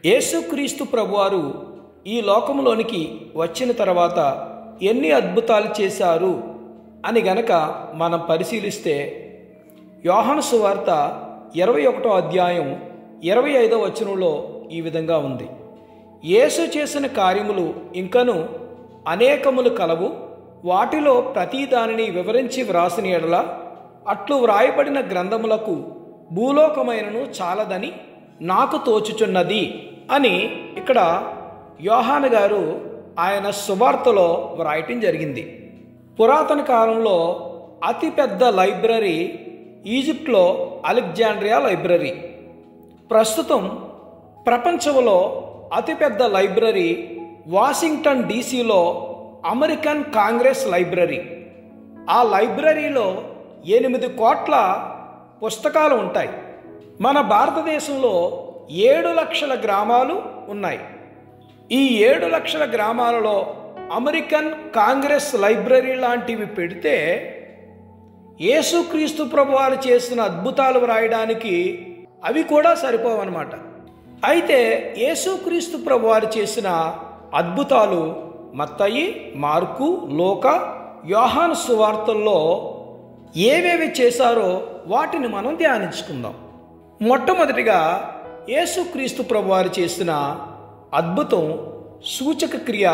యేసుక్రీస్తు ప్రభువారు ఈ లోకంలోనికి వచ్చిన తర్వాత ఎన్ని అద్భుతాలు చేశారు అని గనక మనం పరిశీలిస్తే యోహాను సువార్త 21వ అధ్యాయం 25వ వచనంలో ఈ విధంగా ఉంది. యేసు చేసిన కార్యములు ఇంకను అనేకములు కలవు, వాటిలో ప్రతి దానిని వివరించి వ్రాసిన ఎడల అట్లు వ్రాయబడిన గ్రంథములకు భూలోకమైనను చాలదని నాకు తోచుచున్నది అని ఇక్కడ యోహాను గారు ఆయన సువార్తలో వ్రాయటం జరిగింది. పురాతన కాలంలో అతిపెద్ద లైబ్రరీ ఈజిప్ట్లో అలెగ్జాండ్రియా లైబ్రరీ. ప్రస్తుతం ప్రపంచంలో అతిపెద్ద లైబ్రరీ వాషింగ్టన్ డీసీలో అమెరికన్ కాంగ్రెస్ లైబ్రరీ. ఆ లైబ్రరీలో 8 కోట్ల పుస్తకాలు ఉంటాయి. మన భారతదేశంలో 7 లక్షల గ్రామాలు ఉన్నాయి. ఈ 7 లక్షల గ్రామాలలో అమెరికన్ కాంగ్రెస్ లైబ్రరీ లాంటివి పెడితే యేసుక్రీస్తు ప్రభువారు చేసిన అద్భుతాలు వ్రాయడానికి అవి కూడా సరిపోవన్నమాట. అయితే యేసుక్రీస్తు ప్రభువారు చేసిన అద్భుతాలు మత్తయి, మార్కు, లూకా, యోహాను సువార్తల్లో ఏవేవి చేశారో వాటిని మనం ధ్యానించుకుందాం. మొట్టమొదటిగా యేసుక్రీస్తు ప్రభువారు చేసిన అద్భుతం సూచక క్రియ,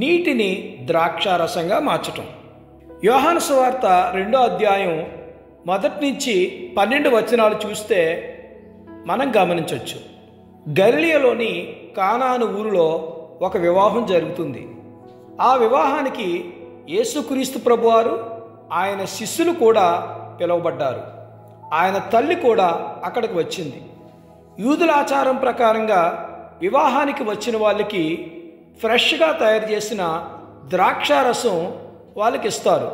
నీటిని ద్రాక్షారసంగా మార్చటం. యోహాను సువార్త 2వ అధ్యాయం 1 నుంచి 12 వచనాలు చూస్తే మనం గమనించవచ్చు. గలిలయలోని కానాను ఊరిలో ఒక వివాహం జరుగుతుంది. ఆ వివాహానికి యేసుక్రీస్తు ప్రభువారు ఆయన శిష్యులు కూడా పిలువబడ్డారు. ఆయన తల్లి కూడా అక్కడికి వచ్చింది. యూదుల ఆచారం ప్రకారంగా వివాహానికి వచ్చిన వాళ్ళకి ఫ్రెష్గా తయారు చేసిన ద్రాక్షారసం వాళ్ళకి ఇస్తారు.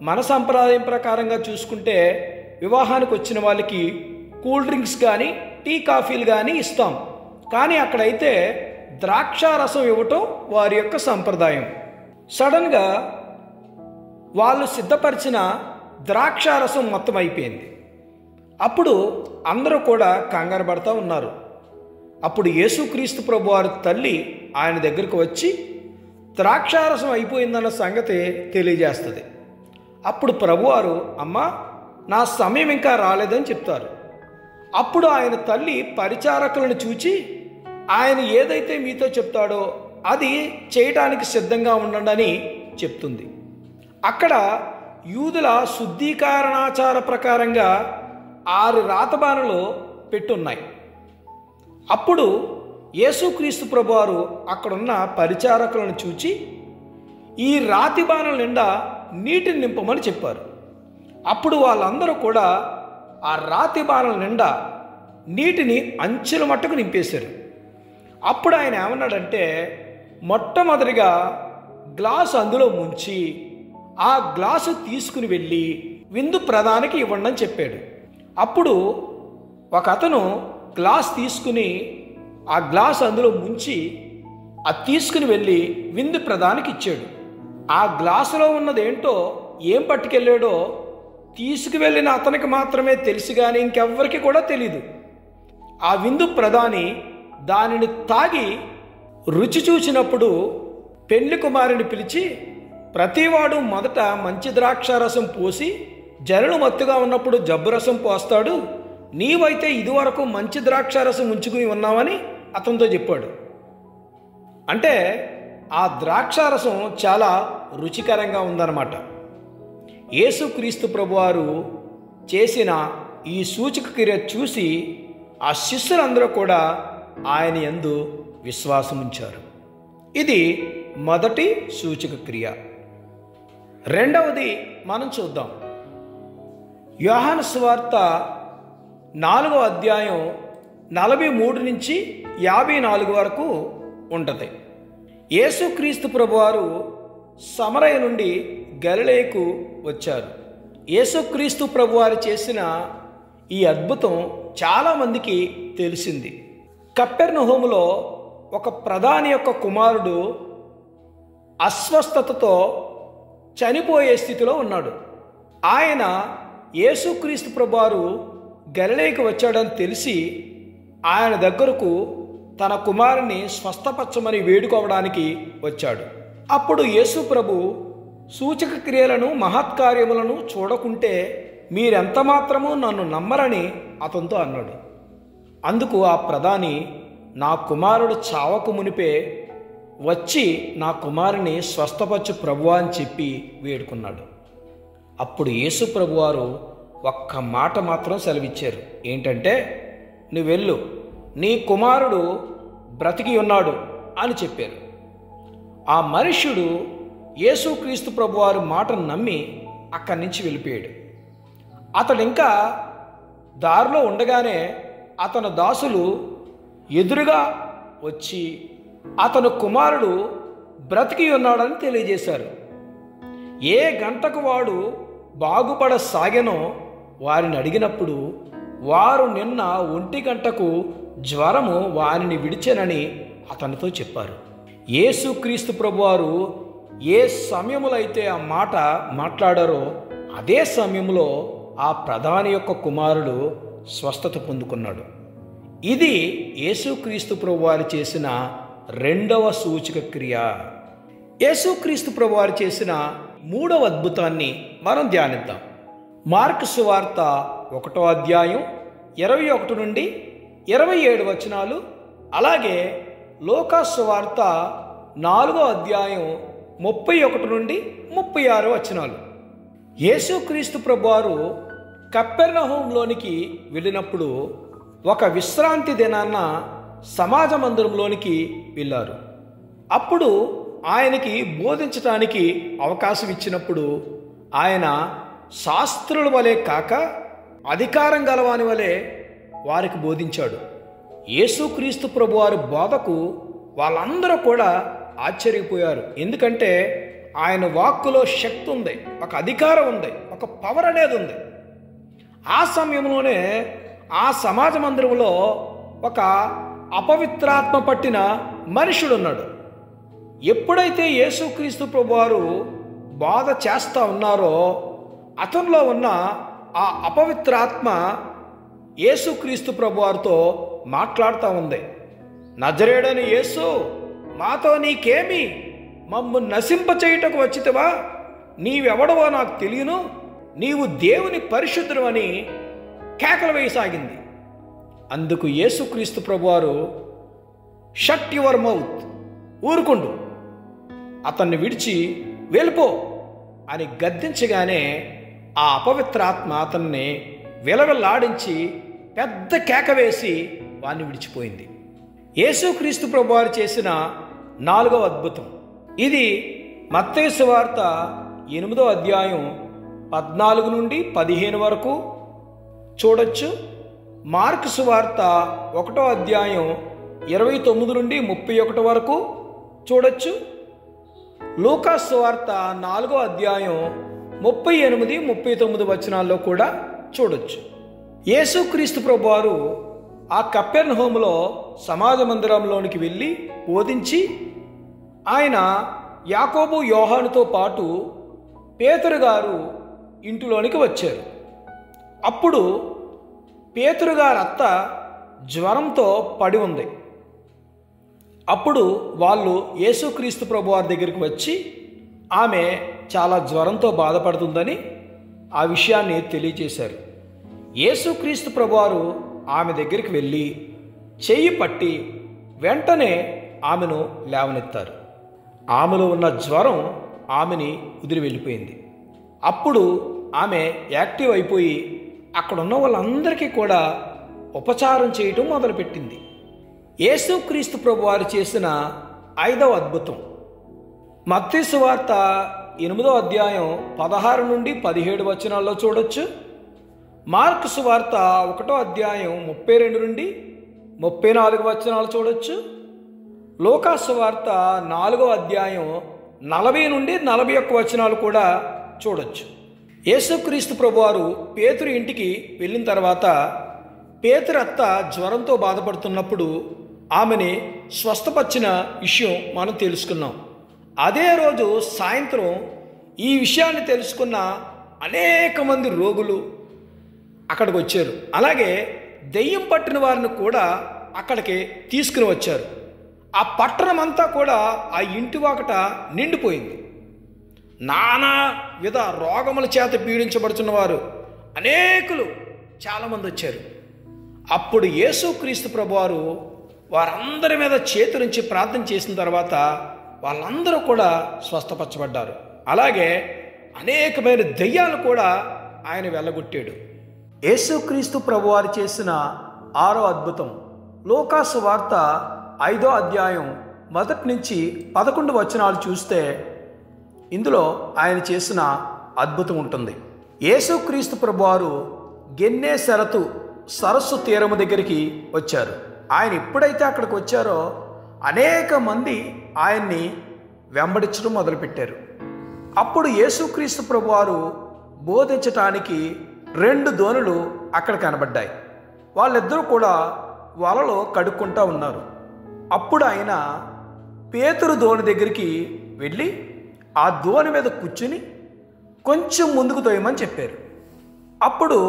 మన సంప్రదాయం ప్రకారంగా చూసుకుంటే వివాహానికి వచ్చిన వాళ్ళకి కూల్ డ్రింక్స్ కానీ టీ కాఫీలు కానీ ఇస్తాం. కానీ అక్కడైతే ద్రాక్షారసం ఇవ్వటం వారి యొక్క సంప్రదాయం. సడన్గా వాళ్ళు సిద్ధపరిచిన ద్రాక్షారసం మొత్తం అయిపోయింది. అప్పుడు అందరూ కూడా కంగారు పడుతూ ఉన్నారు. అప్పుడు యేసుక్రీస్తు ప్రభువారి తల్లి ఆయన దగ్గరకు వచ్చి ద్రాక్షారసం అయిపోయిందన్న సంగతి తెలియజేస్తుంది. అప్పుడు ప్రభువారు, అమ్మా, నా సమయం ఇంకా రాలేదని చెప్తారు. అప్పుడు ఆయన తల్లి పరిచారకులను చూచి ఆయన ఏదైతే మీతో చెప్తాడో అది చేయటానికి సిద్ధంగా ఉండండి అని చెప్తుంది. అక్కడ యూదుల శుద్ధీకరణాచార ప్రకారంగా 6 రాతబాణలు పెట్టున్నాయి. అప్పుడు యేసుక్రీస్తు ప్రభువారు అక్కడున్న పరిచారకులను చూచి ఈ రాతి బాణల నిండా నీటిని నింపమని చెప్పారు. అప్పుడు వాళ్ళందరూ కూడా ఆ రాతి బాణల నిండా నీటిని అంచెల మట్టుకు నింపేశారు. అప్పుడు ఆయన ఏమన్నాడంటే, మొట్టమొదటిగా గ్లాసు అందులో ముంచి ఆ గ్లాసు తీసుకుని వెళ్ళి విందు ప్రధానికి ఇవ్వండి అని చెప్పాడు. అప్పుడు ఒక అతను గ్లాస్ తీసుకుని ఆ గ్లాస్ అందులో ముంచి అది తీసుకుని వెళ్ళి విందు ప్రధానికి ఇచ్చాడు. ఆ గ్లాసులో ఉన్నదేంటో ఏం పట్టుకెళ్ళాడో తీసుకువెళ్ళిన అతనికి మాత్రమే తెలుసు, కానీ ఇంకెవ్వరికి కూడా తెలీదు. ఆ విందు ప్రధాని దానిని తాగి రుచి చూసినప్పుడు పెళ్లి కుమారుని పిలిచి, ప్రతివాడు మొదట మంచి ద్రాక్షారసం పోసి జనులు మత్తుగా ఉన్నప్పుడు జబ్బు రసం పోస్తాడు, నీవైతే ఇదివరకు మంచి ద్రాక్షారసం ఉంచుకుని ఉన్నావని అతనితో చెప్పాడు. అంటే ఆ ద్రాక్షారసం చాలా రుచికరంగా ఉందన్నమాట. యేసుక్రీస్తు ప్రభువారు చేసిన ఈ సూచక క్రియ చూసి ఆ శిష్యులందరూ కూడా ఆయన యందు విశ్వాసం ఉంచారు. ఇది మొదటి సూచక క్రియ. రెండవది మనం చూద్దాం. యోహాను సువార్త 4వ అధ్యాయం 43 నుంచి 54 వరకు ఉంటుంది. యేసుక్రీస్తు ప్రభువారు సమరయ నుండి గలిలయకు వచ్చారు. యేసుక్రీస్తు ప్రభువారు చేసిన ఈ అద్భుతం చాలామందికి తెలిసింది. కపెర్నహూములో ఒక ప్రధాని యొక్క కుమారుడు అస్వస్థతతో చనిపోయే స్థితిలో ఉన్నాడు. ఆయన యేసుక్రీస్తు ప్రభువారు గలిలయకు వచ్చాడని తెలిసి ఆయన దగ్గరకు తన కుమారుని స్వస్థపరచమని వేడుకోవడానికి వచ్చాడు. అప్పుడు యేసు ప్రభు సూచక క్రియలను మహత్కార్యములను చూడకుంటే మీరెంత మాత్రమూ నన్ను నమ్మరని అతనితో అన్నాడు. అందుకు ఆ ప్రధాని, నా కుమారుడు చావకు మునిపే వచ్చి నా కుమారుని స్వస్థపరచు ప్రభువా అని చెప్పి వేడుకున్నాడు. అప్పుడు యేసు ప్రభువారు ఒక్క మాట మాత్రం సెలవిచ్చారు. ఏంటంటే, నువ్వు వెళ్ళు, నీ కుమారుడు బ్రతికి ఉన్నాడు అని చెప్పారు. ఆ మనుష్యుడు యేసుక్రీస్తు ప్రభువారు మాటను నమ్మి అక్కడి నుంచి వెళ్ళిపోయాడు. అతడు ఇంకా దారిలో ఉండగానే అతని దాసులు ఎదురుగా వచ్చి అతను కుమారుడు బ్రతికి ఉన్నాడని తెలియజేశారు. ఏ గంటకు వాడు బాగుపడసాగెనో వారిని అడిగినప్పుడు వారు నిన్న 1 గంటకు జ్వరము వారిని విడిచెనని అతనితో చెప్పారు. యేసుక్రీస్తు ప్రభువారు ఏ సమయములో అయితే ఆ మాట మాట్లాడారో అదే సమయంలో ఆ ప్రధాని యొక్క కుమారుడు స్వస్థత పొందుకున్నాడు. ఇది యేసుక్రీస్తు ప్రభువారు చేసిన రెండవ సూచక క్రియ. యేసుక్రీస్తు ప్రభువారు చేసిన మూడవ అద్భుతాన్ని మనం ధ్యానిద్దాం. మార్కు సువార్త 1వ అధ్యాయం 21 నుండి 27 వచనాలు, అలాగే లూకా సువార్త 4వ అధ్యాయం 31 నుండి 36 వచనాలు. యేసుక్రీస్తు ప్రభువారు కపెర్నహూములోనికి వెళ్ళినప్పుడు ఒక విశ్రాంతి దినాన్న సమాజ మందిరంలోనికి వెళ్ళారు. అప్పుడు ఆయనకి బోధించటానికి అవకాశం ఇచ్చినప్పుడు ఆయన శాస్త్రుల వలె కాక అధికారం గలవాని వలె వారికి బోధించాడు. యేసుక్రీస్తు ప్రభువారి బోధకు వాళ్ళందరూ కూడా ఆశ్చర్యపోయారు. ఎందుకంటే ఆయన వాక్కులో శక్తి ఉంది, ఒక అధికారం ఉంది, ఒక పవర్ అనేది ఉంది. ఆ సమయంలోనే ఆ సమాజ మందిరంలో ఒక అపవిత్రాత్మ పట్టిన మనుషుడు ఉన్నాడు. ఎప్పుడైతే యేసుక్రీస్తు ప్రభువారు బోధ చేస్తూ ఉన్నారో అతనిలో ఉన్న ఆ అపవిత్రాత్మ యేసుక్రీస్తు ప్రభువారితో మాట్లాడుతూ ఉంది. నజరేయుడైన యేసు, మాతో నీకేమి? మమ్ము నశింపచేయుటకు వచ్చితివా? నీవెవడవో నాకు తెలియను, నీవు దేవుని పరిశుద్ధుడు అని కేకలు వేయసాగింది. అందుకు యేసుక్రీస్తు ప్రభువారు, షట్ యువర్ మౌత్, ఊరుకుండు, అతన్ని విడిచి వెళ్ళిపో అని గద్దించగానే ఆ అపవిత్రాత్మ అతన్ని విలవిల్లాడించి పెద్ద కేక వేసి వాణ్ణి విడిచిపోయింది. యేసుక్రీస్తు ప్రభువారు చేసిన 4వ అద్భుతం ఇది. మత్తయి సువార్త 8వ అధ్యాయం 14 నుండి 15 వరకు చూడొచ్చు. మార్కు సువార్త 1వ అధ్యాయం 29 నుండి 31 వరకు చూడొచ్చు. లూకా సువార్త 4వ అధ్యాయం 38, 39 వచనాల్లో కూడా చూడొచ్చు. యేసుక్రీస్తు ప్రభువారు ఆ కపెర్నహూములో సమాజ మందిరంలోనికి వెళ్ళి బోధించి ఆయన యాకోబు యోహానుతో పాటు పేతురు గారు ఇంటిలోనికి వచ్చారు. అప్పుడు పేతురు గారి అత్త జ్వరంతో పడి ఉంది. అప్పుడు వాళ్ళు యేసుక్రీస్తు ప్రభువారి దగ్గరికి వచ్చి ఆమె చాలా జ్వరంతో బాధపడుతుందని ఆ విషయాన్ని తెలియజేశారు. యేసుక్రీస్తు ప్రభువారు ఆమె దగ్గరికి వెళ్ళి చెయ్యి పట్టి వెంటనే ఆమెను లేవనెత్తారు. ఆమెలో ఉన్న జ్వరం ఆమెని వదిలి వెళ్ళిపోయింది. అప్పుడు ఆమె యాక్టివ్ అయిపోయి అక్కడున్న వాళ్ళందరికీ కూడా ఉపచారం చేయటం మొదలుపెట్టింది. యేసుక్రీస్తు ప్రభువారు చేసిన 5వ అద్భుతం మత్తయి సువార్త 8వ అధ్యాయం 16 నుండి 17 వచనాల్లో చూడొచ్చు. మార్కు సువార్త 1వ అధ్యాయం 32 నుండి 34 వచనాలు చూడొచ్చు. లూకా సువార్త 4వ అధ్యాయం 40 నుండి 41 వచనాలు కూడా చూడొచ్చు. యేసుక్రీస్తు ప్రభువారు పేతురు ఇంటికి వెళ్ళిన తర్వాత పేతురు అత్త జ్వరంతో బాధపడుతున్నప్పుడు ఆమెని స్వస్థపరిచిన విషయం మనం తెలుసుకున్నాం. అదే రోజు సాయంత్రం ఈ విషయాన్ని తెలుసుకున్న అనేక మంది రోగులు అక్కడికి వచ్చారు. అలాగే దెయ్యం పట్టిన వారిని కూడా అక్కడికి తీసుకుని వచ్చారు. ఆ పట్టణం అంతా కూడా ఆ ఇంటి వాకట నిండిపోయింది. నానా విధ రోగముల చేత పీడించబడుతున్న వారు అనేకులు చాలామంది వచ్చారు. అప్పుడు యేసుక్రీస్తు ప్రభువారు వారందరి మీద చేతులుంచి ప్రార్థన చేసిన తర్వాత వాళ్ళందరూ కూడా స్వస్థపరచబడ్డారు. అలాగే అనేకమైన దెయ్యాలు కూడా ఆయన వెళ్ళగొట్టాడు. యేసుక్రీస్తు ప్రభువారు చేసిన 6వ అద్భుతం లూకాసు వార్త 5వ అధ్యాయం 1 నుంచి 11 వచనాలు చూస్తే ఇందులో ఆయన చేసిన అద్భుతం ఉంటుంది. యేసుక్రీస్తు ప్రభువారు గెన్నేసరతు సరస్సు తీరము దగ్గరికి వచ్చారు. ఆయన ఎప్పుడైతే అక్కడికి వచ్చారో అనేక మంది ఆయన్ని వెంబడించడం మొదలుపెట్టారు. అప్పుడు యేసుక్రీస్తు ప్రభువారు బోధించటానికి 2 దోణులు అక్కడ కనబడ్డాయి. వాళ్ళిద్దరూ కూడా వలలో కడుక్కుంటూ ఉన్నారు. అప్పుడు ఆయన పేతురు దోణి దగ్గరికి వెళ్ళి ఆ దోణి మీద కూర్చుని కొంచెం ముందుకు తోయమని చెప్పారు. అప్పుడు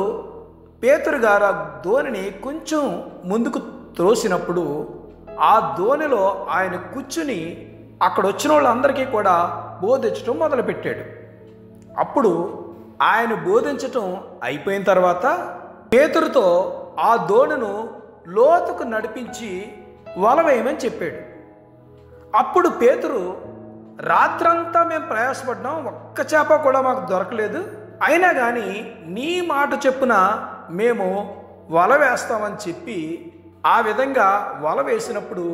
పేతురు గారు ఆ దోణిని కొంచెం ముందుకు త్రోసినప్పుడు ఆ దోణిలో ఆయన కూర్చుని అక్కడ వచ్చిన వాళ్ళందరికీ కూడా బోధించడం మొదలుపెట్టాడు. అప్పుడు ఆయన బోధించటం అయిపోయిన తర్వాత పేతురుతో ఆ దోణిను లోతుకు నడిపించి వల వేయమని చెప్పాడు. అప్పుడు పేతురు, రాత్రంతా మేము ప్రయాసపడ్డాం, ఒక్క చేప కూడా మాకు దొరకలేదు, అయినా కానీ నీ మాట చెప్పున మేము వల వేస్తామని చెప్పి ఆ విధంగా వల వేసినప్పుడు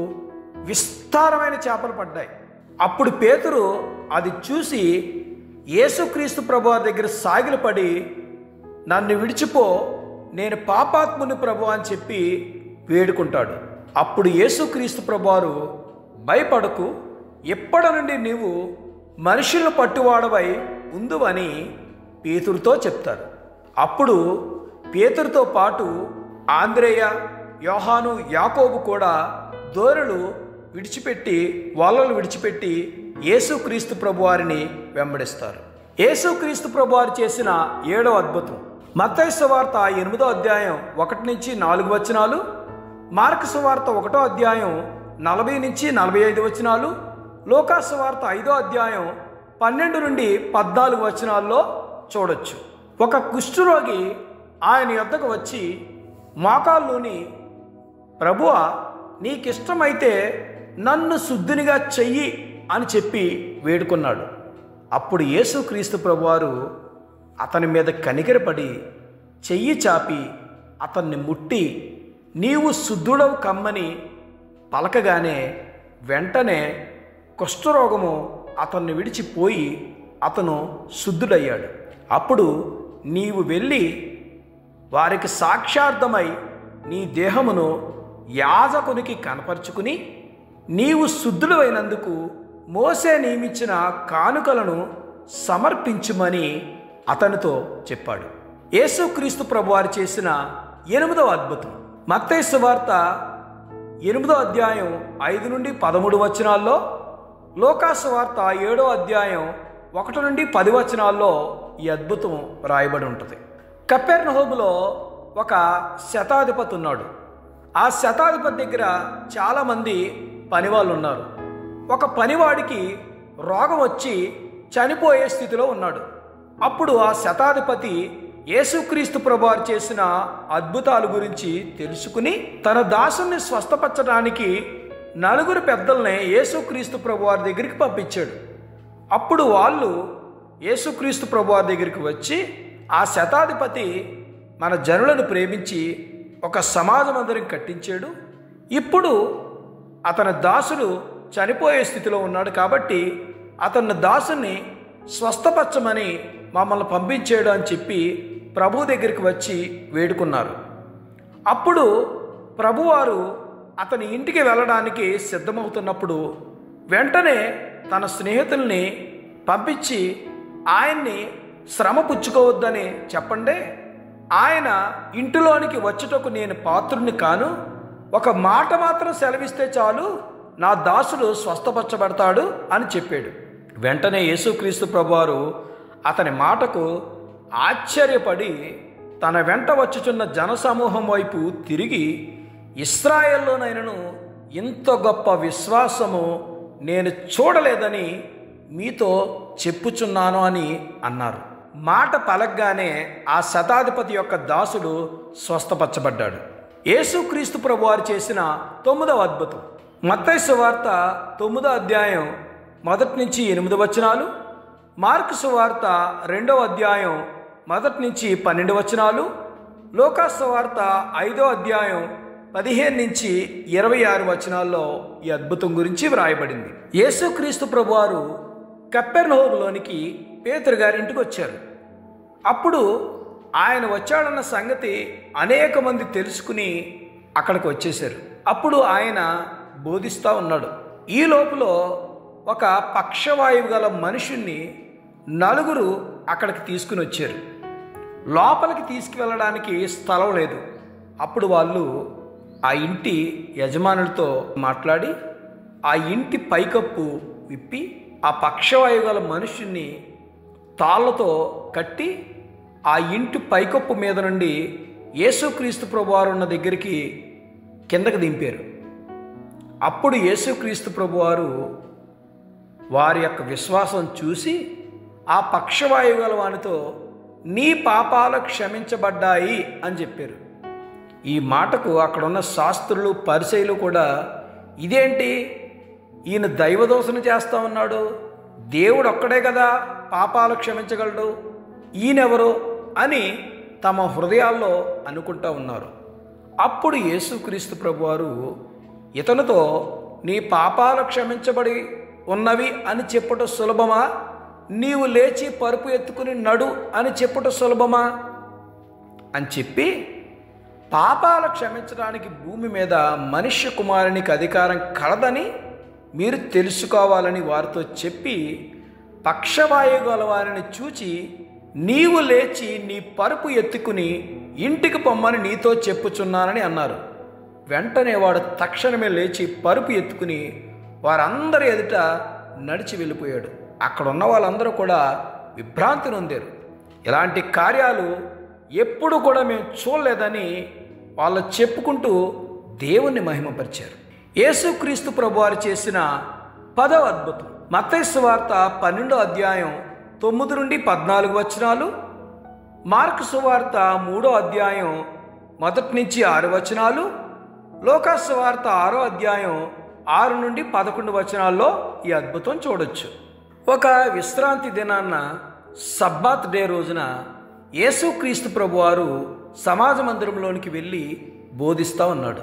విస్తారమైన చేపలు పడ్డాయి. అప్పుడు పేతురు అది చూసి యేసుక్రీస్తు ప్రభువారి దగ్గర సాగిలపడి, నన్ను విడిచిపో, నేను పాపాత్ముని ప్రభు అని చెప్పి వేడుకుంటాడు. అప్పుడు యేసుక్రీస్తు ప్రభువారు, భయపడకు, ఎప్పటి నుండి నీవు మనుషులను పట్టువాడవై ఉందువని పేతురుతో చెప్తారు. అప్పుడు పేతురుతో పాటు ఆంద్రేయ, యోహాను, యాకోబు కూడా దోణులు వలలు విడిచిపెట్టి యేసుక్రీస్తు ప్రభువారిని వెంబడిస్తారు. యేసుక్రీస్తు ప్రభువారు చేసిన 7వ అద్భుతం మత్తయి సువార్త 8వ అధ్యాయం 1 నుంచి 4 వచనాలు, మార్కు సువార్త 1వ అధ్యాయం 40 నుంచి 45 వచనాలు, లూకాసు వార్త 5వ అధ్యాయం 12 నుండి 14 వచనాల్లో చూడొచ్చు. ఒక కుష్ఠరోగి ఆయన యొద్దకు వచ్చి మోకాళ్ళలోని, ప్రభువా, నీకిష్టమైతే నన్ను శుద్ధినిగా చెయ్యి అని చెప్పి వేడుకున్నాడు. అప్పుడు యేసుక్రీస్తు ప్రభువారు అతని మీద కనికరపడి చెయ్యి చాపి అతన్ని ముట్టి, నీవు శుద్ధుడవు కమ్మని పలకగానే వెంటనే కుష్ఠరోగము అతన్ని విడిచిపోయి అతను శుద్ధుడయ్యాడు. అప్పుడు నీవు వెళ్ళి వారికి సాక్షార్థమై నీ దేహమును యాజకునికి కనపరుచుకుని నీవు శుద్ధుడైనందుకు మోసే నియమించిన కానుకలను సమర్పించుమని అతనితో చెప్పాడు. యేసుక్రీస్తు ప్రభువారు చేసిన 8వ అద్భుతం మత్తయి సువార్త 8వ అధ్యాయం 5 నుండి 13 వచనాల్లో, లూకాసు వార్త 7వ అధ్యాయం 1 నుండి 10 వచనాల్లో ఈ అద్భుతం రాయబడి ఉంటుంది. కపెర్నహూములో ఒక శతాధిపతి ఉన్నాడు. ఆ శతాధిపతి దగ్గర చాలామంది పనివాళ్ళు ఉన్నారు. ఒక పనివాడికి రోగం వచ్చి చనిపోయే స్థితిలో ఉన్నాడు. అప్పుడు ఆ శతాధిపతి యేసుక్రీస్తు ప్రభువారు చేసిన అద్భుతాల గురించి తెలుసుకుని తన దాసుని స్వస్థపరచడానికి 4 పెద్దల్ని యేసుక్రీస్తు ప్రభువారి దగ్గరికి పంపించాడు. అప్పుడు వాళ్ళు యేసుక్రీస్తు ప్రభువారి దగ్గరికి వచ్చి, ఆ శతాధిపతి మన జనులను ప్రేమించి ఒక సమాజ మందిరం కట్టించాడు, ఇప్పుడు అతని దాసుడు చనిపోయే స్థితిలో ఉన్నాడు, కాబట్టి అతని దాసుని స్వస్థపరచమని మమ్మల్ని పంపించాడు అని చెప్పి ప్రభు దగ్గరికి వచ్చి వేడుకున్నారు. అప్పుడు ప్రభువారు అతని ఇంటికి వెళ్ళడానికి సిద్ధమవుతున్నప్పుడు వెంటనే తన స్నేహితుల్ని పంపించి, ఆయన్ని శ్రమ పుచ్చుకోవద్దని చెప్పండి, ఆయన ఇంటిలోనికి వచ్చుటకు నేను పాత్రుని కాను, ఒక మాట మాత్రం సెలవిస్తే చాలు, నా దాసుడు స్వస్థపరచబడతాడు అని చెప్పాడు. వెంటనే యేసుక్రీస్తు ప్రభువారు అతని మాటకు ఆశ్చర్యపడి తన వెంట వచ్చుచున్న జనసమూహం వైపు తిరిగి, ఇశ్రాయేల్లోనైనను ఇంత గొప్ప విశ్వాసము నేను చూడలేదని మీతో చెప్పుచున్నాను అని అన్నారు. మాట పలకగానే ఆ శతాధిపతి యొక్క దాసుడు స్వస్థపరచబడ్డాడు. యేసుక్రీస్తు ప్రభువారు చేసిన 9వ అద్భుతం. మత్తయి సువార్త 9వ అధ్యాయం 1 నుంచి 8 వచనాలు, మార్కు సువార్త 2వ అధ్యాయం 1 నుంచి 12 వచనాలు, లూకా సువార్త 5వ అధ్యాయం 15 నుంచి 26 వచనాల్లో ఈ అద్భుతం గురించి వ్రాయబడింది. యేసుక్రీస్తు ప్రభువారు కపెర్నహూములోనికి పేతురు గారి ఇంటికి వచ్చారు. అప్పుడు ఆయన వచ్చాడన్న సంగతి అనేక మంది తెలుసుకుని అక్కడికి వచ్చేశారు. అప్పుడు ఆయన బోధిస్తూ ఉన్నాడు. ఈ లోపల ఒక పక్షవాయువు గల మనుషుణ్ణి 4 అక్కడికి తీసుకుని వచ్చారు. లోపలికి తీసుకువెళ్ళడానికి స్థలం లేదు. అప్పుడు వాళ్ళు ఆ ఇంటి యజమానులతో మాట్లాడి ఆ ఇంటి పైకప్పు విప్పి ఆ పక్షవాయువు గల మనుషుణ్ణి తాళ్ళతో కట్టి ఆ ఇంటి పైకప్పు మీద నుండి యేసుక్రీస్తు ప్రభువారు ఉన్న దగ్గరికి కిందకి దింపారు. అప్పుడు యేసుక్రీస్తు ప్రభువారు వారి యొక్క విశ్వాసం చూసి ఆ పక్షవాయువు గల వానితో నీ పాపాలు క్షమించబడ్డాయి అని చెప్పారు. ఈ మాటకు అక్కడున్న శాస్త్రులు పరిసయ్యులు కూడా ఇదేంటి, ఈయన దైవదోషణ చేస్తూ ఉన్నాడు, దేవుడు ఒక్కడే కదా పాపాలు క్షమించగలడు, ఈయనెవరు అని తమ హృదయాల్లో అనుకుంటూ ఉన్నారు. అప్పుడు యేసుక్రీస్తు ప్రభువారు ఇతనితో నీ పాపాలు క్షమించబడి ఉన్నవి అని చెప్పుట సులభమా, నీవు లేచి పరుపు ఎత్తుకుని నడు అని చెప్పుట సులభమా అని చెప్పి పాపాలు క్షమించడానికి భూమి మీద మనుష్య కుమారునికి అధికారం కలదని మీరు తెలుసుకోవాలని వారితో చెప్పి పక్షవాయువు గల వారిని చూచి నీవు లేచి నీ పరుపు ఎత్తుకుని ఇంటికి పొమ్మని నీతో చెప్పుచున్నానని అన్నారు. వెంటనే వాడు తక్షణమే లేచి పరుపు ఎత్తుకుని వారందరి ఎదుట నడిచి వెళ్ళిపోయాడు. అక్కడ ఉన్న వాళ్ళందరూ కూడా విభ్రాంతి నొందారు. ఇలాంటి కార్యాలు ఎప్పుడు కూడా మేము చూడలేదని వాళ్ళు చెప్పుకుంటూ దేవుణ్ణి మహిమపరిచారు. యేసుక్రీస్తు ప్రభువారు చేసిన 10వ అద్భుతం. మత్తయి సువార్త 12వ అధ్యాయం 9 నుండి 14 వచనాలు, మార్కు సువార్త 3వ అధ్యాయం 1 నుంచి 6 వచనాలు, లూకా సువార్త 6వ అధ్యాయం 6 నుండి 11 వచనాల్లో ఈ అద్భుతం చూడొచ్చు. ఒక విశ్రాంతి దినాన్న సబ్బాత్ డే రోజున యేసుక్రీస్తు ప్రభువారు సమాజ మందిరంలోనికి వెళ్ళి బోధిస్తూ ఉన్నాడు.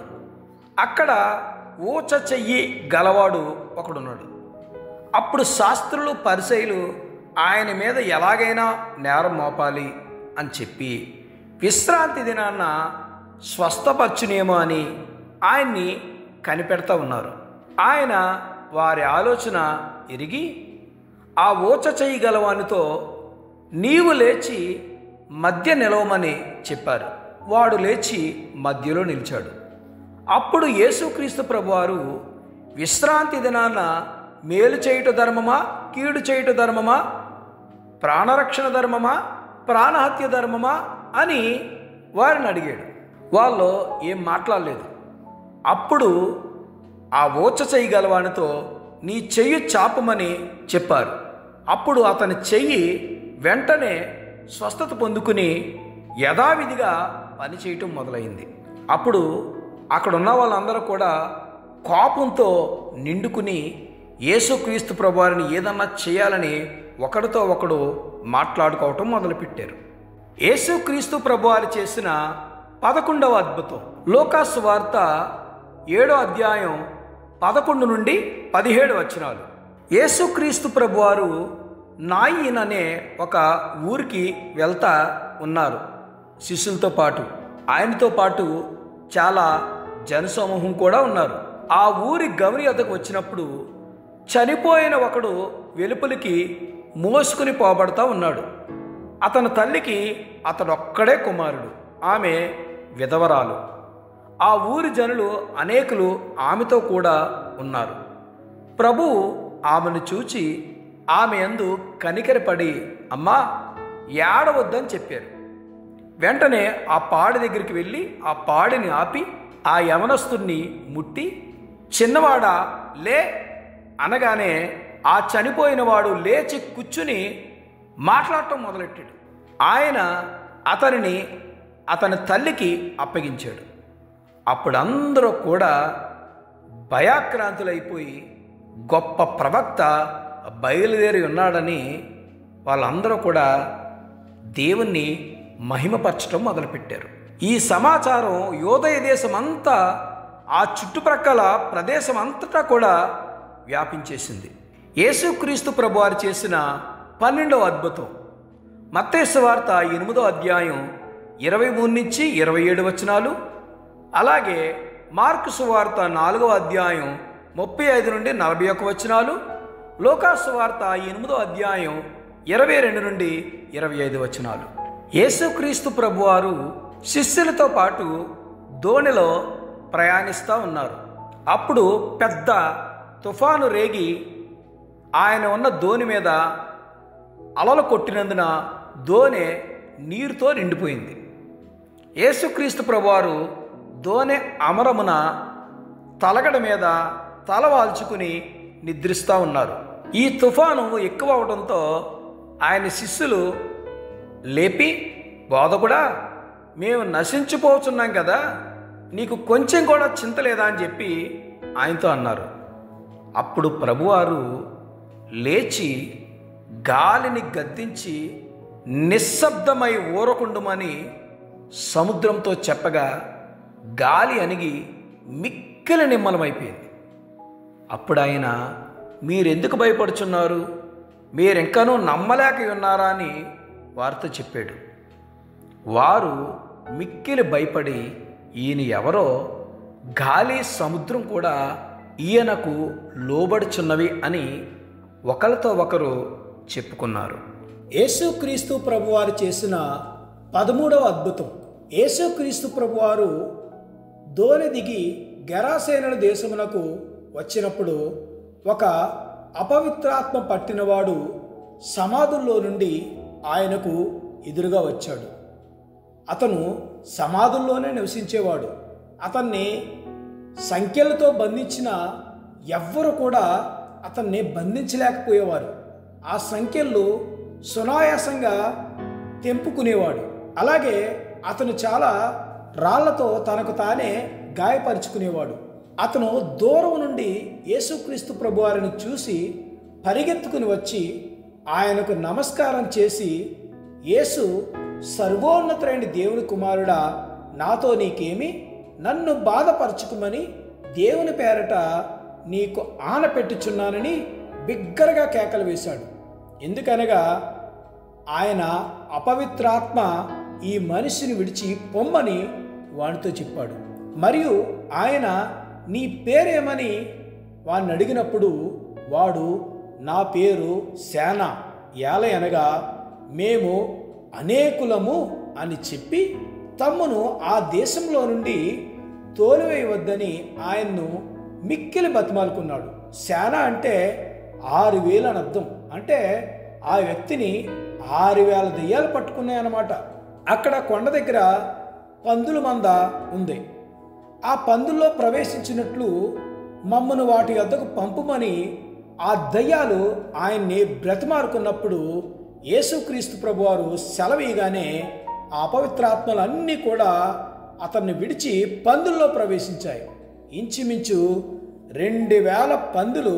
అక్కడ ఊచ చెయ్యి గలవాడు ఒకడున్నాడు. అప్పుడు శాస్త్రులు పరిసయ్యులు ఆయన మీద ఎలాగైనా నేరం మోపాలి అని చెప్పి విశ్రాంతి దినాన్న స్వస్థపరచునేమో అని ఆయన్ని కనిపెడతా ఉన్నారు. ఆయన వారి ఆలోచన ఎరిగి ఆ ఊచ చెయ్యి గలవానితో నీవు లేచి మధ్య నిలవమని చెప్పారు. వాడు లేచి మధ్యలో నిలిచాడు. అప్పుడు యేసుక్రీస్తు ప్రభువారు విశ్రాంతి దినాన మేలు చేయుట ధర్మమా, కీడు చేయుట ధర్మమా, ప్రాణరక్షణ ధర్మమా, ప్రాణహత్య ధర్మమా అని వారిని అడిగాడు. వాళ్ళు ఏం మాట్లాడలేదు. అప్పుడు ఆ ఊచ చెయ్యి గలవానితో నీ చెయ్యి చాపమని చెప్పారు. అప్పుడు అతని చెయ్యి వెంటనే స్వస్థత పొందుకుని యథావిధిగా పనిచేయటం మొదలైంది. అప్పుడు అక్కడున్న వాళ్ళందరూ కూడా కోపంతో నిండుకుని యేసుక్రీస్తు ప్రభువారిని ఏదన్నా చేయాలని ఒకరితో ఒకడు మాట్లాడుకోవటం మొదలుపెట్టారు. యేసుక్రీస్తు ప్రభువారు చేసిన 11వ అద్భుతం. లూకా సువార్త 7వ అధ్యాయం 11 నుండి 17 వచనాలు. యేసుక్రీస్తు ప్రభువారు నాయిన్ అనే ఒక ఊరికి వెళ్తా ఉన్నారు శిష్యులతో పాటు. ఆయనతో పాటు చాలా జనసమూహం కూడా ఉన్నారు. ఆ ఊరి గవని వద్దకు వచ్చినప్పుడు చనిపోయిన ఒకడు వెలుపలికి మోసుకుని పోబడతా ఉన్నాడు. అతని తల్లికి అతడొక్కడే కుమారుడు, ఆమె విధవరాలు. ఆ ఊరి జనులు అనేకులు ఆమెతో కూడా ఉన్నారు. ప్రభువు ఆమెను చూచి ఆమె యందు కనికరపడి అమ్మా ఏడవద్దని చెప్పారు. వెంటనే ఆ పాడి దగ్గరికి వెళ్ళి ఆ పాడిని ఆపి ఆ యవనస్తుణ్ణి ముట్టి, చిన్నవాడా లే అనగానే ఆ చనిపోయిన వాడు లేచి కూర్చుని మాట్లాడటం మొదలెట్టాడు. ఆయన అతనిని అతని తల్లికి అప్పగించాడు. అప్పుడు అందరూ కూడా భయాక్రాంతులైపోయి గొప్ప ప్రవక్త బయలుదేరి ఉన్నాడని వాళ్ళందరూ కూడా దేవుణ్ణి మహిమపరచడం మొదలుపెట్టారు. ఈ సమాచారం యోదయ దేశమంతా, ఆ చుట్టుప్రక్కల ప్రదేశం అంతటా కూడా వ్యాపించేసింది. యేసుక్రీస్తు ప్రభువారు చేసిన 12వ అద్భుతం. మత్తయి సువార్త 8వ అధ్యాయం 23 నుంచి 27 వచనాలు, అలాగే మార్కు సువార్త 4వ అధ్యాయం 35 నుండి 41 వచనాలు, లూకా సువార్త 8వ అధ్యాయం 22 నుండి 25 వచనాలు. యేసుక్రీస్తు ప్రభువారు శిష్యులతో పాటు దోణిలో ప్రయాణిస్తూ ఉన్నారు. అప్పుడు పెద్ద తుఫాను రేగి ఆయన ఉన్న దోణి మీద అలలు కొట్టినందున దోణె నీరుతో నిండిపోయింది. యేసుక్రీస్తు ప్రభువారు దోణె అమరమున తలగడ మీద తల వాల్చుకుని నిద్రిస్తూ ఉన్నారు. ఈ తుఫాను ఎక్కువ అవడంతో ఆయన శిష్యులు లేపి, బోధకుడా, మేము నశించిపోతున్నాం కదా, నీకు కొంచెం కూడా చింత లేదా అని చెప్పి ఆయనతో అన్నారు. అప్పుడు ప్రభువారు లేచి గాలిని గద్దించి నిశ్శబ్దమై ఊరకుండుమని సముద్రంతో చెప్పగా గాలి అణిగి మిక్కిలి నిమ్మలమైపోయింది. అప్పుడు ఆయన, మీరెందుకు భయపడుచున్నారు, మీరింకనూ నమ్మలేక ఉన్నారా అని వారితో చెప్పాడు. వారు మిక్కిలి భయపడి, ఈయన ఎవరో, గాలి సముద్రం కూడా ఈయనకు లోబడుచున్నవి అని ఒకరితో ఒకరు చెప్పుకున్నారు. యేసుక్రీస్తు ప్రభువారు చేసిన 13వ అద్భుతం. యేసుక్రీస్తు ప్రభువారు దోణి దిగి గెరాసేనుల దేశమునకు వచ్చినప్పుడు ఒక అపవిత్రాత్మ పట్టినవాడు సమాధుల్లో నుండి ఆయనకు ఎదురుగా వచ్చాడు. అతను సమాధుల్లోనే నివసించేవాడు. అతన్ని సంఖ్యలతో బంధించిన ఎవ్వరు కూడా అతన్ని బంధించలేకపోయేవారు. ఆ సంఖ్యలు సునాయాసంగా తెంపుకునేవాడు. అలాగే అతను చాలా రాళ్లతో తనకు తానే గాయపరుచుకునేవాడు. అతను దూరం నుండి యేసుక్రీస్తు ప్రభువారిని చూసి పరిగెత్తుకుని వచ్చి ఆయనకు నమస్కారం చేసి, యేసు, సర్వోన్నతుడైన దేవుని కుమారుడా, నాతో నీకేమి, నన్ను బాధపరచుకుమని దేవుని పేరట నీకు ఆనపెట్టుచున్నానని బిగ్గరగా కేకలు వేశాడు. ఎందుకనగా ఆయన అపవిత్రాత్మ ఈ మనిషిని విడిచి పొమ్మని వానితో చెప్పాడు. మరియు ఆయన, నీ పేరేమని వాడిని అడిగినప్పుడు వాడు, నా పేరు సేన, ఏలయనగా మేము అనేకులము అని చెప్పి తమ్మును ఆ దేశంలో నుండి తోలివేయవద్దని ఆయన్ను మిక్కిలి బతిమాలుకున్నాడు. సేన అంటే 6000 అని అర్థం. అంటే ఆ వ్యక్తిని 6000 దెయ్యాలు పట్టుకున్నాయన్నమాట. అక్కడ కొండ దగ్గర పందుల మంద ఉంది. ఆ పందుల్లో ప్రవేశించినట్లు మమ్మను వాటి వద్దకు పంపుమని ఆ దయ్యాలు ఆయన్ని బ్రతిమారుకున్నప్పుడు యేసుక్రీస్తు ప్రభువారు సెలవీయగానే ఆ అపవిత్రాత్మలన్నీ కూడా అతన్ని విడిచి పందుల్లో ప్రవేశించాయి. ఇంచుమించు 2000 పందులు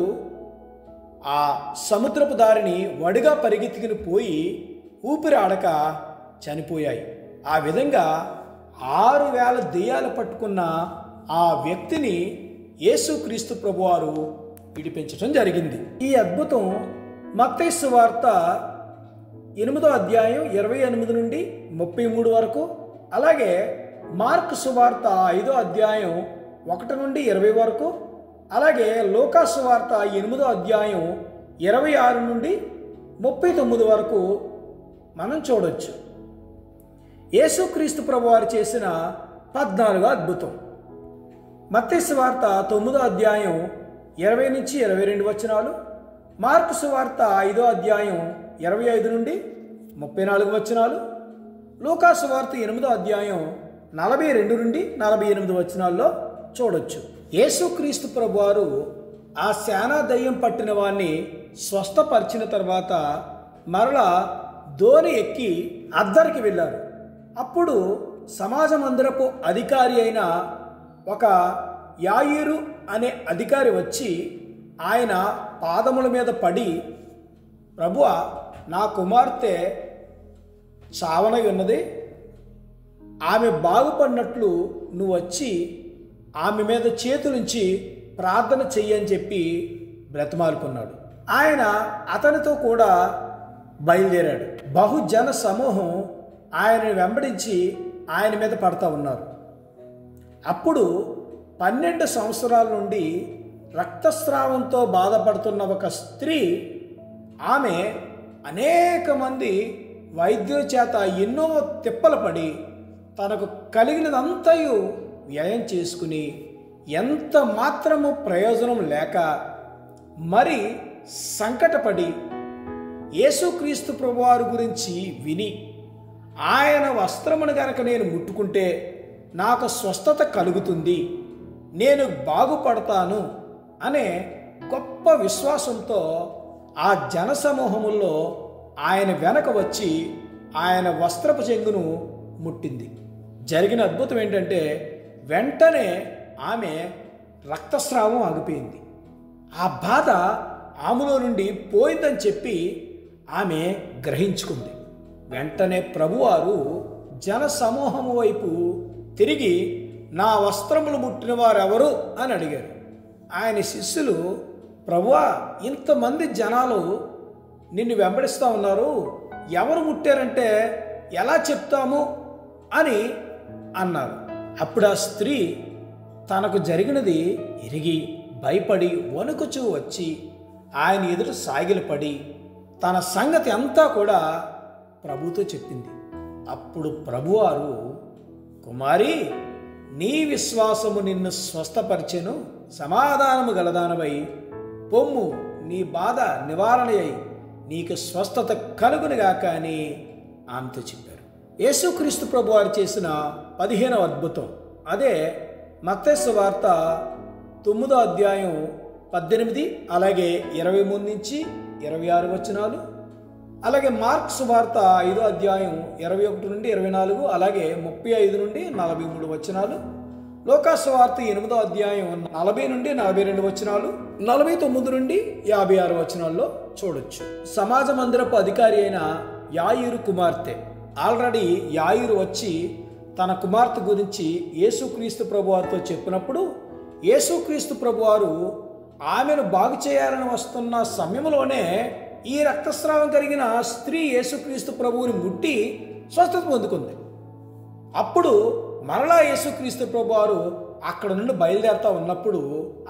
ఆ సముద్రపు దారిని వడిగా పరిగెత్తుకుని పోయి ఊపిరి ఆడక చనిపోయాయి. ఆ విధంగా 6000 దెయ్యాలు పట్టుకున్న ఆ వ్యక్తిని యేసుక్రీస్తు ప్రభువారు విడిపించడం జరిగింది. ఈ అద్భుతం మత్తయి సువార్త 8వ అధ్యాయం 28 నుండి 33 వరకు, అలాగే మార్కు సువార్త 5వ అధ్యాయం 1 నుండి 20 వరకు, అలాగే లూకా సువార్త 8వ అధ్యాయం 26 నుండి 39 వరకు మనం చూడొచ్చు. యేసుక్రీస్తు ప్రభువారు చేసిన 14వ అద్భుతం. మత్తయి సువార్త 9వ అధ్యాయం 20 నుంచి 22 వచనాలు, మార్కు సువార్త 5వ అధ్యాయం 25 నుండి 34 వచనాలు, లూకా సువార్త 8వ అధ్యాయం 42 నుండి 48 వచనాల్లో చూడొచ్చు. యేసుక్రీస్తు ప్రభువారు ఆ శానా దయ్యం పట్టిన వాడిని స్వస్థపరిచిన తర్వాత మరలా దోణి ఎక్కి అద్దరికి వెళ్ళారు. అప్పుడు సమాజ మందిరపు అధికారి అయిన ఒక యాయిరు అనే అధికారి వచ్చి ఆయన పాదముల మీద పడి, ప్రభువా, నా కుమార్తె చావనై ఉన్నది, ఆమె బాగుపడినట్లు నువ్వు వచ్చి ఆమె మీద చేతులుంచి ప్రార్థన చెయ్యని చెప్పి బ్రతిమాలుకున్నాడు. ఆయన అతనితో కూడా బయలుదేరాడు. బహుజన సమూహం ఆయనను వెంబడించి ఆయన మీద పడతా ఉన్నారు. అప్పుడు 12 సంవత్సరాల నుండి రక్తస్రావంతో బాధపడుతున్న ఒక స్త్రీ, ఆమె అనేక మంది వైద్యుల చేత ఎన్నో తిప్పలు పడి తనకు కలిగినదంతయు వ్యయం చేసుకుని ఎంత మాత్రము ప్రయోజనం లేక మరి సంకటపడి యేసుక్రీస్తు ప్రభువారి గురించి విని, ఆయన వస్త్రమును గనక నేను ముట్టుకుంటే నాకు స్వస్థత కలుగుతుంది, నేను బాగుపడతాను అనే గొప్ప విశ్వాసంతో ఆ జనసమూహముల్లో ఆయన వెనక వచ్చి ఆయన వస్త్రపు చెంగును ముట్టింది. జరిగిన అద్భుతం ఏంటంటే వెంటనే ఆమె రక్తస్రావం ఆగిపోయింది. ఆ బాధ ఆమెలో నుండి పోయిందని చెప్పి ఆమె గ్రహించుకుంది. వెంటనే ప్రభువారు జనసమూహము వైపు తిరిగి, నా వస్త్రములు ముట్టిన వారెవరు అని అడిగారు. ఆయన శిష్యులు, ప్రభువా, ఇంతమంది జనాలు నిన్ను వెంబడిస్తూ ఉన్నారు, ఎవరు ముట్టారంటే ఎలా చెప్తాము అని అన్నారు. అప్పుడు ఆ స్త్రీ తనకు జరిగినది ఎరిగి భయపడి వణుకుచూ వచ్చి ఆయన ఎదుట సాగిలపడి తన సంగతి అంతా కూడా ప్రభుతో చెప్పింది. అప్పుడు ప్రభువారు, కుమారి, నీ విశ్వాసము నిన్ను స్వస్థపరిచెను, సమాధానము గలదానవై పొమ్ము, నీ బాధ నివారణ అయి నీకు స్వస్థత కలుగునుగాక అని ఆమెతో చెప్పారు. యేసుక్రీస్తు ప్రభువారు చేసిన 15వ అద్భుతం అదే మత్తయి సువార్త 9వ అధ్యాయం 18 అలాగే 23 నుంచి 26 వచనాలు, అలాగే మార్క్ సువార్త 5వ అధ్యాయం 21 నుండి 24 అలాగే 35 నుండి 43 వచనాలు, లూకా సువార్త 8వ అధ్యాయం 40 నుండి 42 వచనాలు, 49 నుండి 56 వచనాల్లో చూడొచ్చు. సమాజ మందిరపు అధికారి అయిన యాయిరు కుమార్తె, ఆల్రెడీ యాయిరు వచ్చి తన కుమార్తె గురించి యేసుక్రీస్తు ప్రభువారితో చెప్పినప్పుడు యేసుక్రీస్తు ప్రభువారు ఆమెను బాగు చేయాలని వస్తున్న సమయంలోనే ఈ రక్తస్రావం కలిగిన స్త్రీ యేసుక్రీస్తు ప్రభువుని ముట్టి స్వస్థత పొందుకుంది. అప్పుడు మరలా యేసుక్రీస్తు ప్రభువారు అక్కడ నుండి బయలుదేరుతా ఉన్నప్పుడు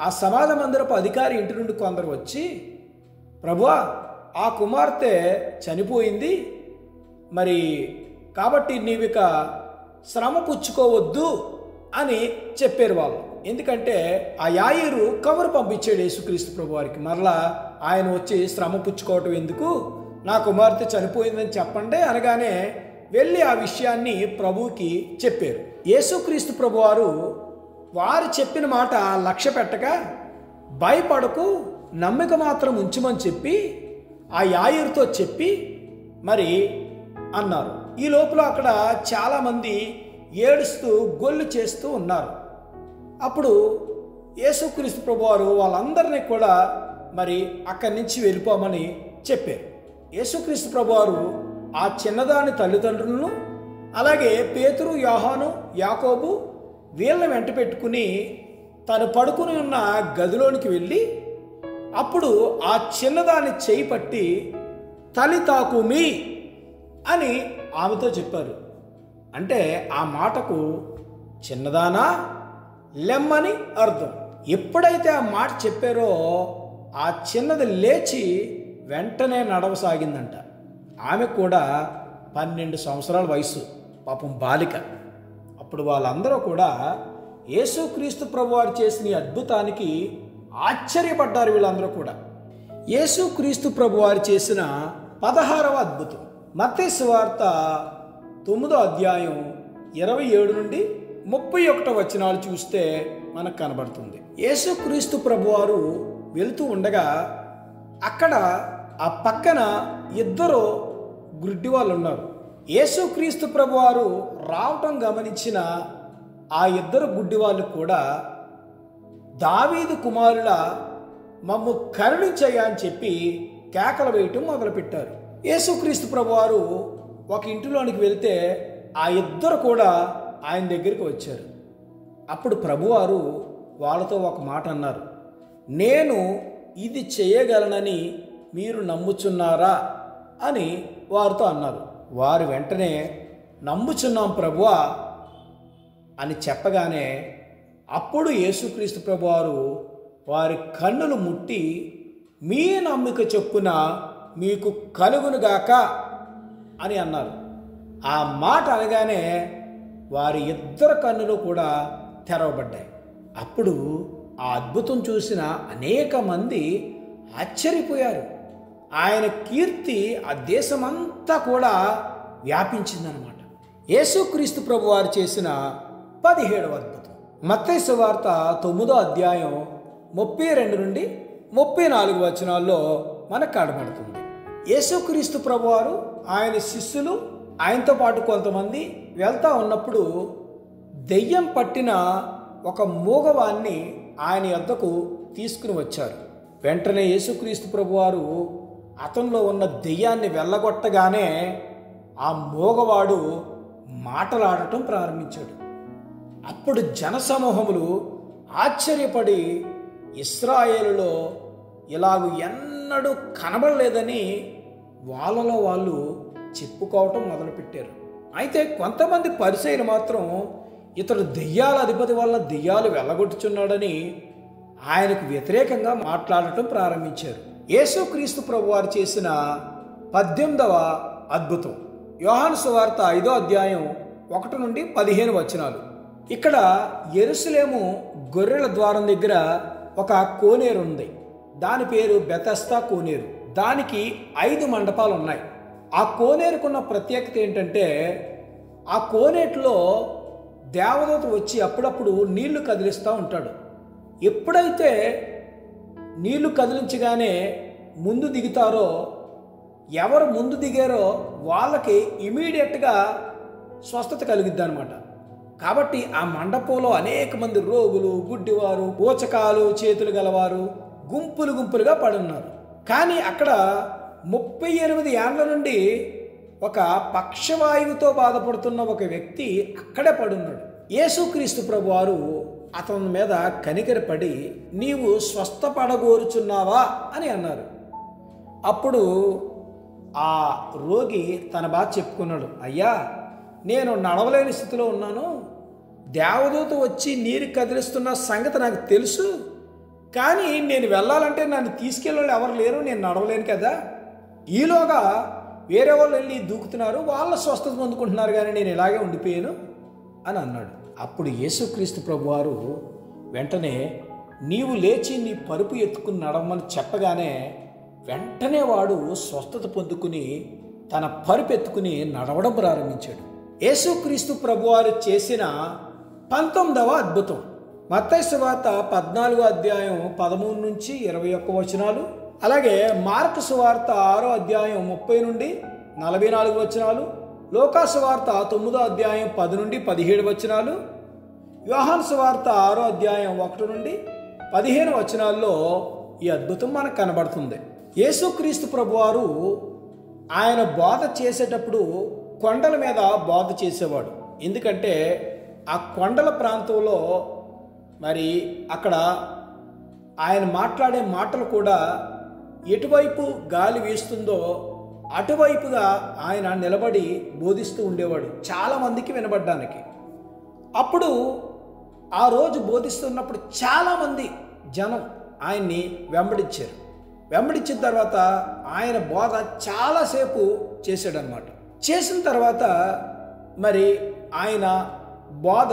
ఆ సమాజ మందిరపు అధికారి ఇంటి నుండి కొందరు వచ్చి, ప్రభువా, ఆ కుమార్తె చనిపోయింది, మరి కాబట్టి నీవిక శ్రమ పుచ్చుకోవద్దు అని చెప్పారు వాళ్ళు. ఎందుకంటే ఆ యాయిరు కబురు పంపించాడు యేసుక్రీస్తు ప్రభువారికి, మరలా ఆయన వచ్చి శ్రమ పుచ్చుకోవటం ఎందుకు, నా కుమార్తె చనిపోయిందని చెప్పండి అనగానే వెళ్ళి ఆ విషయాన్ని ప్రభువుకి చెప్పారు. యేసుక్రీస్తు ప్రభువారు వారు చెప్పిన మాట లక్ష్య పెట్టక, భయపడకు, నమ్మిక మాత్రం ఉంచమని చెప్పి ఆ యాయిరుతో చెప్పి మరి అన్నారు. ఈ లోపల అక్కడ చాలామంది ఏడుస్తూ గొల్లు చేస్తూ ఉన్నారు. అప్పుడు యేసుక్రీస్తు ప్రభువారు వాళ్ళందరినీ కూడా మరి అక్కడి నుంచి వెళ్ళిపోమని చెప్పారు. యేసుక్రీస్తు ప్రభువారు ఆ చిన్నదాని తల్లిదండ్రులను అలాగే పేతురు, యోహాను, యాకోబు వీళ్ళని వెంట పెట్టుకుని తను పడుకుని ఉన్న గదిలోనికి వెళ్ళి అప్పుడు ఆ చిన్నదాన్ని చేయి పట్టి తలితాకుమి అని ఆమెతో చెప్పారు. అంటే ఆ మాటకు చిన్నదానా లెమ్మని అర్థం. ఎప్పుడైతే ఆ మాట చెప్పారో ఆ చిన్నది లేచి వెంటనే నడవసాగిందంట. ఆమె కూడా 12 సంవత్సరాల వయసు, పాపం బాలిక. అప్పుడు వాళ్ళందరూ కూడా యేసుక్రీస్తు ప్రభువారు చేసిన ఈ అద్భుతానికి ఆశ్చర్యపడ్డారు. వీళ్ళందరూ కూడా యేసుక్రీస్తు ప్రభువారు చేసిన 16వ అద్భుతం మత్తయి సువార్త 9వ అధ్యాయం 27 నుండి 31 వచనాలు చూస్తే మనకు కనబడుతుంది. యేసుక్రీస్తు ప్రభువారు వెళుతూ ఉండగా అక్కడ ఆ పక్కన ఇద్దరు గుడ్డి వాళ్ళు ఉన్నారు. యేసుక్రీస్తు ప్రభువారు రావటం గమనించిన ఆ ఇద్దరు గుడ్డి వాళ్ళు కూడా దావీదు కుమారుల మమ్ము కరుణించయ్యా అని చెప్పి కేకలు వేయటం మొదలుపెట్టారు. యేసుక్రీస్తు ప్రభువారు ఒక ఇంటిలోనికి వెళ్తే ఆ ఇద్దరు కూడా ఆయన దగ్గరికి వచ్చారు. అప్పుడు ప్రభువారు వాళ్ళతో ఒక మాట అన్నారు, నేను ఇది చేయగలనని మీరు నమ్ముచున్నారా అని వారితో అన్నారు. వారు వెంటనే నమ్ముచున్నాం ప్రభువా అని చెప్పగానే అప్పుడు యేసుక్రీస్తు ప్రభువారు వారి కన్నులు ముట్టి మీ నమ్మిక చొప్పున మీకు కలుగునుగాక అని అన్నారు. ఆ మాట అనగానే వారి ఇద్దరు కన్నులు కూడా తెరవబడ్డాయి. అప్పుడు ఆ అద్భుతం చూసిన అనేక మంది ఆశ్చర్యపోయారు. ఆయన కీర్తి ఆ దేశమంతా కూడా వ్యాపించిందనమాట. యేసుక్రీస్తు ప్రభు వారు చేసిన 17వ అద్భుతం మత్తయి సువార్త 9వ అధ్యాయం 32 నుండి 34 వచనాల్లో మనకు కనబడుతుంది. యేసుక్రీస్తు ప్రభువారు ఆయన శిష్యులు ఆయనతో పాటు కొంతమంది వెళ్తా ఉన్నప్పుడు దెయ్యం పట్టిన ఒక మూగవాన్ని ఆయన యొద్దకు తీసుకుని వచ్చారు. వెంటనే యేసుక్రీస్తు ప్రభువారు అతనిలో ఉన్న దెయ్యాన్ని వెళ్ళగొట్టగానే ఆ మూగవాడు మాటలాడటం ప్రారంభించాడు. అప్పుడు జనసమూహములు ఆశ్చర్యపడి ఇశ్రాయేలులో ఇలాగూ ఎన్నడూ కనబడలేదని వాళ్ళలో వాళ్ళు చెప్పుకోవటం మొదలుపెట్టారు. అయితే కొంతమంది పరిసయ్యులు మాత్రం ఇతడు దెయ్యాల అధిపతి వల్ల దెయ్యాలు వెళ్ళగొట్టుచున్నాడని ఆయనకు వ్యతిరేకంగా మాట్లాడటం ప్రారంభించారు. యేసుక్రీస్తు ప్రభువారు చేసిన 18వ అద్భుతం యోహాను సువార్త 5వ అధ్యాయం 1 నుండి 15 వచనాలు. ఇక్కడ యెరూషలేము గొర్రెల ద్వారం దగ్గర ఒక కోనేరు ఉంది. దాని పేరు బెతెస్దా కోనేరు. దానికి 5 మండపాలు ఉన్నాయి. ఆ కోనేరుకున్న ప్రత్యేకత ఏంటంటే ఆ కోనేటిలో దేవదూత వచ్చి అప్పుడప్పుడు నీళ్లు కదిలిస్తూ ఉంటాడు. ఎప్పుడైతే నీళ్లు కదిలించగానే ముందు దిగుతారో ఎవరు ముందు దిగారో వాళ్ళకి ఇమీడియట్గా స్వస్థత కలిగిద్ది అనమాట. కాబట్టి ఆ మండపంలో అనేక మంది రోగులు, గుడ్డివారు, ఊచకాలు చేతులు గలవారు గుంపులు గుంపులుగా పడున్నారు. కానీ అక్కడ 38 ఏళ్ల నుండి ఒక పక్షవాయువుతో బాధపడుతున్న ఒక వ్యక్తి అక్కడే పడున్నాడు. యేసుక్రీస్తు ప్రభువారు అతని మీద కనికరపడి నీవు స్వస్థపడగోరుచున్నావా అని అన్నారు. అప్పుడు ఆ రోగి తన బాధ చెప్పుకున్నాడు, అయ్యా నేను నడవలేని స్థితిలో ఉన్నాను, దేవదూత వచ్చి నీరు కదిలిస్తున్న సంగతి నాకు తెలుసు, కానీ నేను వెళ్ళాలంటే నన్ను తీసుకెళ్ళి ఎవరు లేరు, నేను నడవలేను కదా, ఈలోగా వేరే వాళ్ళు వెళ్ళి దూకుతున్నారు, వాళ్ళ స్వస్థత పొందుకుంటున్నారు, కానీ నేను ఇలాగే ఉండిపోయాను అని అన్నాడు. అప్పుడు యేసుక్రీస్తు ప్రభువారు వెంటనే నీవు లేచి నీ పరుపు ఎత్తుకుని నడవమని చెప్పగానే వెంటనే వాడు స్వస్థత పొందుకుని తన పరుపు ఎత్తుకుని నడవడం ప్రారంభించాడు. యేసుక్రీస్తు ప్రభువారు చేసిన 19వ అద్భుతం మత్తయి సువార్త 14వ అధ్యాయం 13 నుంచి 21 వచనాలు, అలాగే మార్కు సువార్త 6వ అధ్యాయం 30 నుండి 44 వచనాలు, లూకా సువార్త 9వ అధ్యాయం 10 నుండి 17 వచనాలు, యోహాను సువార్త 6వ అధ్యాయం 1 నుండి 15 వచనాల్లో ఈ అద్భుతం మనకు కనబడుతుంది. యేసుక్రీస్తు ప్రభువారు ఆయన బోధ చేసేటప్పుడు కొండల మీద బోధ చేసేవాడు. ఎందుకంటే ఆ కొండల ప్రాంతంలో మరి అక్కడ ఆయన మాట్లాడే మాటలు కూడా ఎటువైపు గాలి వీస్తుందో అటువైపుగా ఆయన నిలబడి బోధిస్తూ ఉండేవాడు చాలామందికి వినబడ్డానికి. అప్పుడు ఆ రోజు బోధిస్తున్నప్పుడు చాలామంది జనం ఆయన్ని వెంబడించారు. వెంబడించిన తర్వాత ఆయన బోధ చాలాసేపు చేశాడనమాట. చేసిన తర్వాత మరి ఆయన బోధ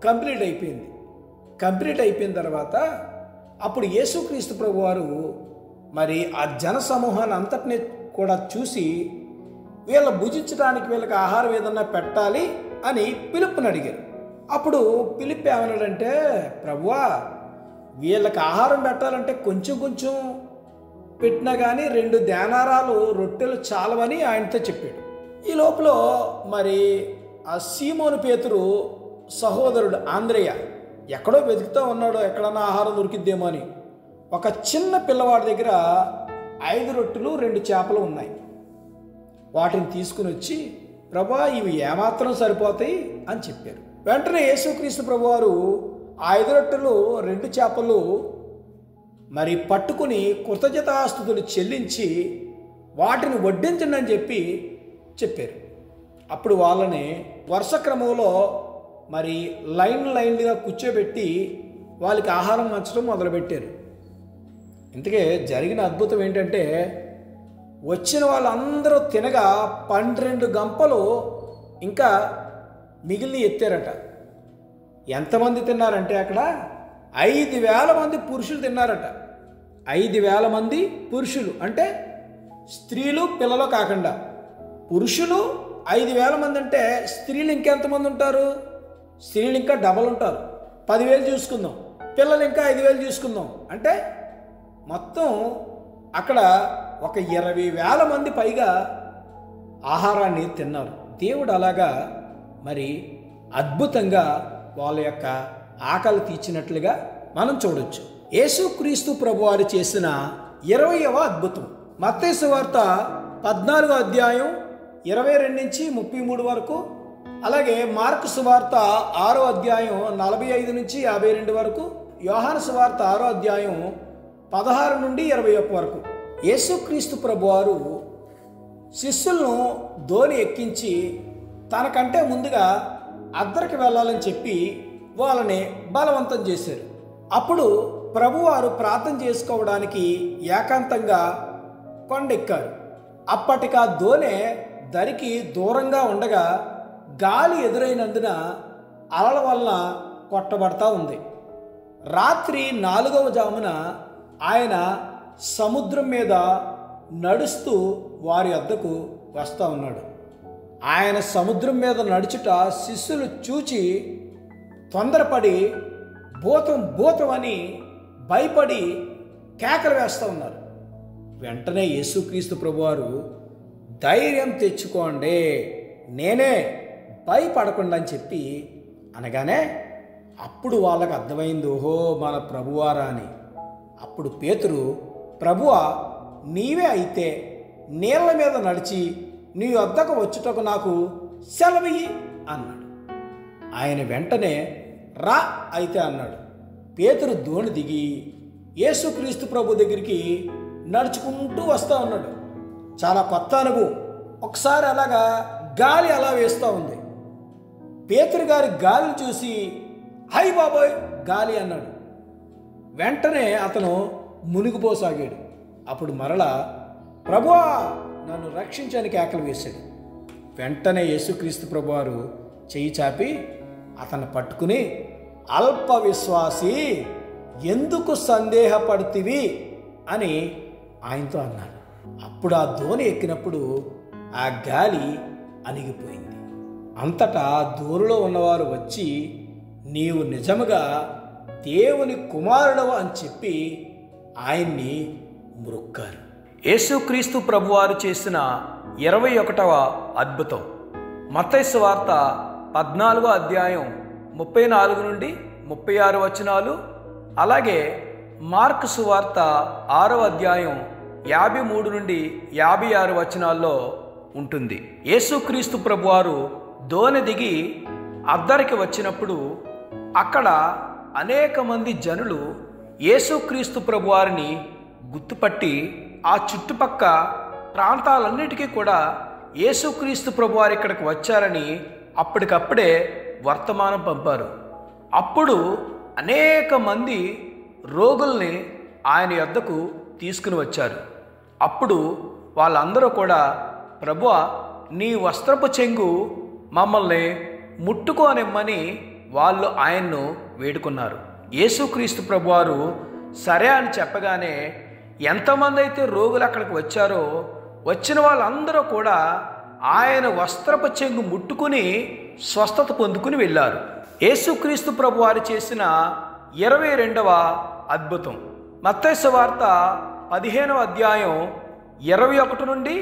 కంప్లీట్ అయిపోయింది. కంప్లీట్ అయిపోయిన తర్వాత అప్పుడు యేసుక్రీస్తు ప్రభువారు మరి ఆ జన సమూహాన్ని అంతటినీ కూడా చూసి వీళ్ళ భుజించడానికి వీళ్ళకి ఆహారం ఏదన్నా పెట్టాలి అని పిలుపుని అడిగారు. అప్పుడు పిలుపు ఏమన్నాడంటే, ప్రభువా, వీళ్ళకి ఆహారం పెట్టాలంటే కొంచెం కొంచెం పెట్టినా కానీ 2 దేనారాలు రొట్టెలు చాలవని ఆయనతో చెప్పాడు. ఈ లోపల మరి ఆ సీమోను పేతురు సహోదరుడు ఆంద్రేయ ఎక్కడో వెతుకుతూ ఉన్నాడు, ఎక్కడన్నా ఆహారం దొరికిద్దేమో అని. ఒక చిన్న పిల్లవాడి దగ్గర 5 రొట్టెలు 2 చేపలు ఉన్నాయి. వాటిని తీసుకుని వచ్చి, ప్రభువా, ఇవి ఏమాత్రం సరిపోతాయి అని చెప్పారు. వెంటనే యేసుక్రీస్తు ప్రభువారు 5 రొట్టెలు 2 చేపలు మరి పట్టుకుని కృతజ్ఞతాస్తుతులు చెల్లించి వాటిని వడ్డించండి అని చెప్పారు. అప్పుడు వాళ్ళని వరుస క్రమంలో మరి లైన్లుగా కూర్చోబెట్టి వాళ్ళకి ఆహారం పంచడం మొదలుపెట్టారు. ఇంతకే జరిగిన అద్భుతం ఏంటంటే, వచ్చిన వాళ్ళందరూ తినగా 12 గంపలు ఇంకా మిగిలిన ఎత్తారట. ఎంతమంది తిన్నారంటే అక్కడ 5,000 మంది పురుషులు తిన్నారట. 5,000 మంది పురుషులు అంటే స్త్రీలు పిల్లలు కాకుండా. పురుషులు 5,000 మంది అంటే స్త్రీలు ఇంకెంతమంది ఉంటారు? స్త్రీలు ఇంకా డబల్ ఉంటారు. 10,000 చూసుకుందాం, పిల్లలు ఇంకా 5,000 చూసుకుందాం. అంటే మొత్తం అక్కడ ఒక 20,000 మంది పైగా ఆహారాన్ని తిన్నారు. దేవుడు అలాగా మరి అద్భుతంగా వాళ్ళ యొక్క ఆకలి తీర్చినట్లుగా మనం చూడొచ్చు. యేసుక్రీస్తు ప్రభువారు చేసిన 20వ అద్భుతం మత్తయి సువార్త 14వ అధ్యాయం 22 నుంచి 33 వరకు, అలాగే మార్కు సువార్త 6వ అధ్యాయం 45 నుంచి 52 వరకు, యోహాను సువార్త 6వ అధ్యాయం 16 నుండి 21 వరకు. యేసుక్రీస్తు ప్రభువారు శిష్యులను ధోని ఎక్కించి తనకంటే ముందుగా అద్దరికి వెళ్ళాలని చెప్పి వాళ్ళని బలవంతం చేశారు. అప్పుడు ప్రభువారు ప్రార్థన చేసుకోవడానికి ఏకాంతంగా కొండెక్కారు. అప్పటికా ధోని దరికి దూరంగా ఉండగా గాలి ఎదురైనందున అలల వలన కొట్టబడతా ఉంది. రాత్రి 4వ జామున ఆయన సముద్రం మీద నడుస్తూ వారి వద్దకు వస్తూ ఉన్నాడు. ఆయన సముద్రం మీద నడుచుట శిష్యులు చూచి తొందరపడి భూతం అని భయపడి కేకలు వేస్తూ ఉన్నారు. వెంటనే యేసుక్రీస్తు ప్రభువారు, ధైర్యం తెచ్చుకోండి, నేనే, భయపడకుండా అని చెప్పి అనగానే అప్పుడు వాళ్ళకి అర్థమైంది, ఓహో మన ప్రభువారా అని. అప్పుడు పేతురు, ప్రభువా, నీవే అయితే నీళ్ళ మీద నడిచి నీ వద్దకు వచ్చుటకు నాకు సెలవియ్యి అన్నాడు. ఆయన వెంటనే రా అయితే అన్నాడు. పేతురు దోణి దిగి యేసుక్రీస్తు ప్రభు దగ్గరికి నడుచుకుంటూ వస్తూ ఉన్నాడు. చాలా కొత్త అనుభవం. ఒకసారి అలాగా గాలి అలా వేస్తూ ఉంది. పేతురు గారి గాలిని చూసి, హై బాబోయ్ గాలి అన్నాడు. వెంటనే అతను మునిగిపోసాగాడు. అప్పుడు మరలా, ప్రభువా, నన్ను రక్షించని కేకలు వేశాడు. వెంటనే యేసుక్రీస్తు ప్రభువారు చెయ్యి చాపి అతన్ని పట్టుకుని, అల్ప విశ్వాసి, ఎందుకు సందేహపడుతివి అని ఆయనతో అన్నాడు. అప్పుడు ఆ ధోని ఎక్కినప్పుడు ఆ గాలి అణిగిపోయింది. అంతటా ధోనిలో ఉన్నవారు వచ్చి, నీవు నిజముగా దేవుని కుమారుడవు అని చెప్పి ఆయన్ని మ్రొక్కారు. యేసుక్రీస్తు ప్రభువారు చేసిన 21వ అద్భుతం మత్తయి సువార్త 14వ అధ్యాయం 34 నుండి 36 వచనాలు, అలాగే మార్కు సువార్త 6వ అధ్యాయం 53 నుండి 56 వచనాల్లో ఉంటుంది. యేసుక్రీస్తు ప్రభువారు దోణి దిగి అద్దరికి వచ్చినప్పుడు అక్కడ అనేక మంది జనులు యేసుక్రీస్తు ప్రభువారిని గుర్తుపట్టి ఆ చుట్టుపక్క ప్రాంతాలన్నిటికీ కూడా యేసుక్రీస్తు ప్రభువారు ఇక్కడికి వచ్చారని అప్పటికప్పుడే వర్తమానం పంపారు. అప్పుడు అనేక మంది రోగుల్ని ఆయన యొద్దకు తీసుకుని వచ్చారు. అప్పుడు వాళ్ళందరూ కూడా, ప్రభువా, నీ వస్త్రపు చెంగు మమ్మల్ని ముట్టుకోనిమ్మని వాళ్ళు ఆయన్ను వేడుకున్నారు. యేసుక్రీస్తు ప్రభువారు సరే అని చెప్పగానే ఎంతమంది అయితే రోగులు అక్కడికి వచ్చారో వచ్చిన వాళ్ళందరూ కూడా ఆయన వస్త్రపు చెంగు ముట్టుకుని స్వస్థత పొందుకుని వెళ్ళారు. యేసుక్రీస్తు ప్రభు వారు చేసిన 22వ అద్భుతం మత్తయి సువార్త 15వ అధ్యాయం 21 నుండి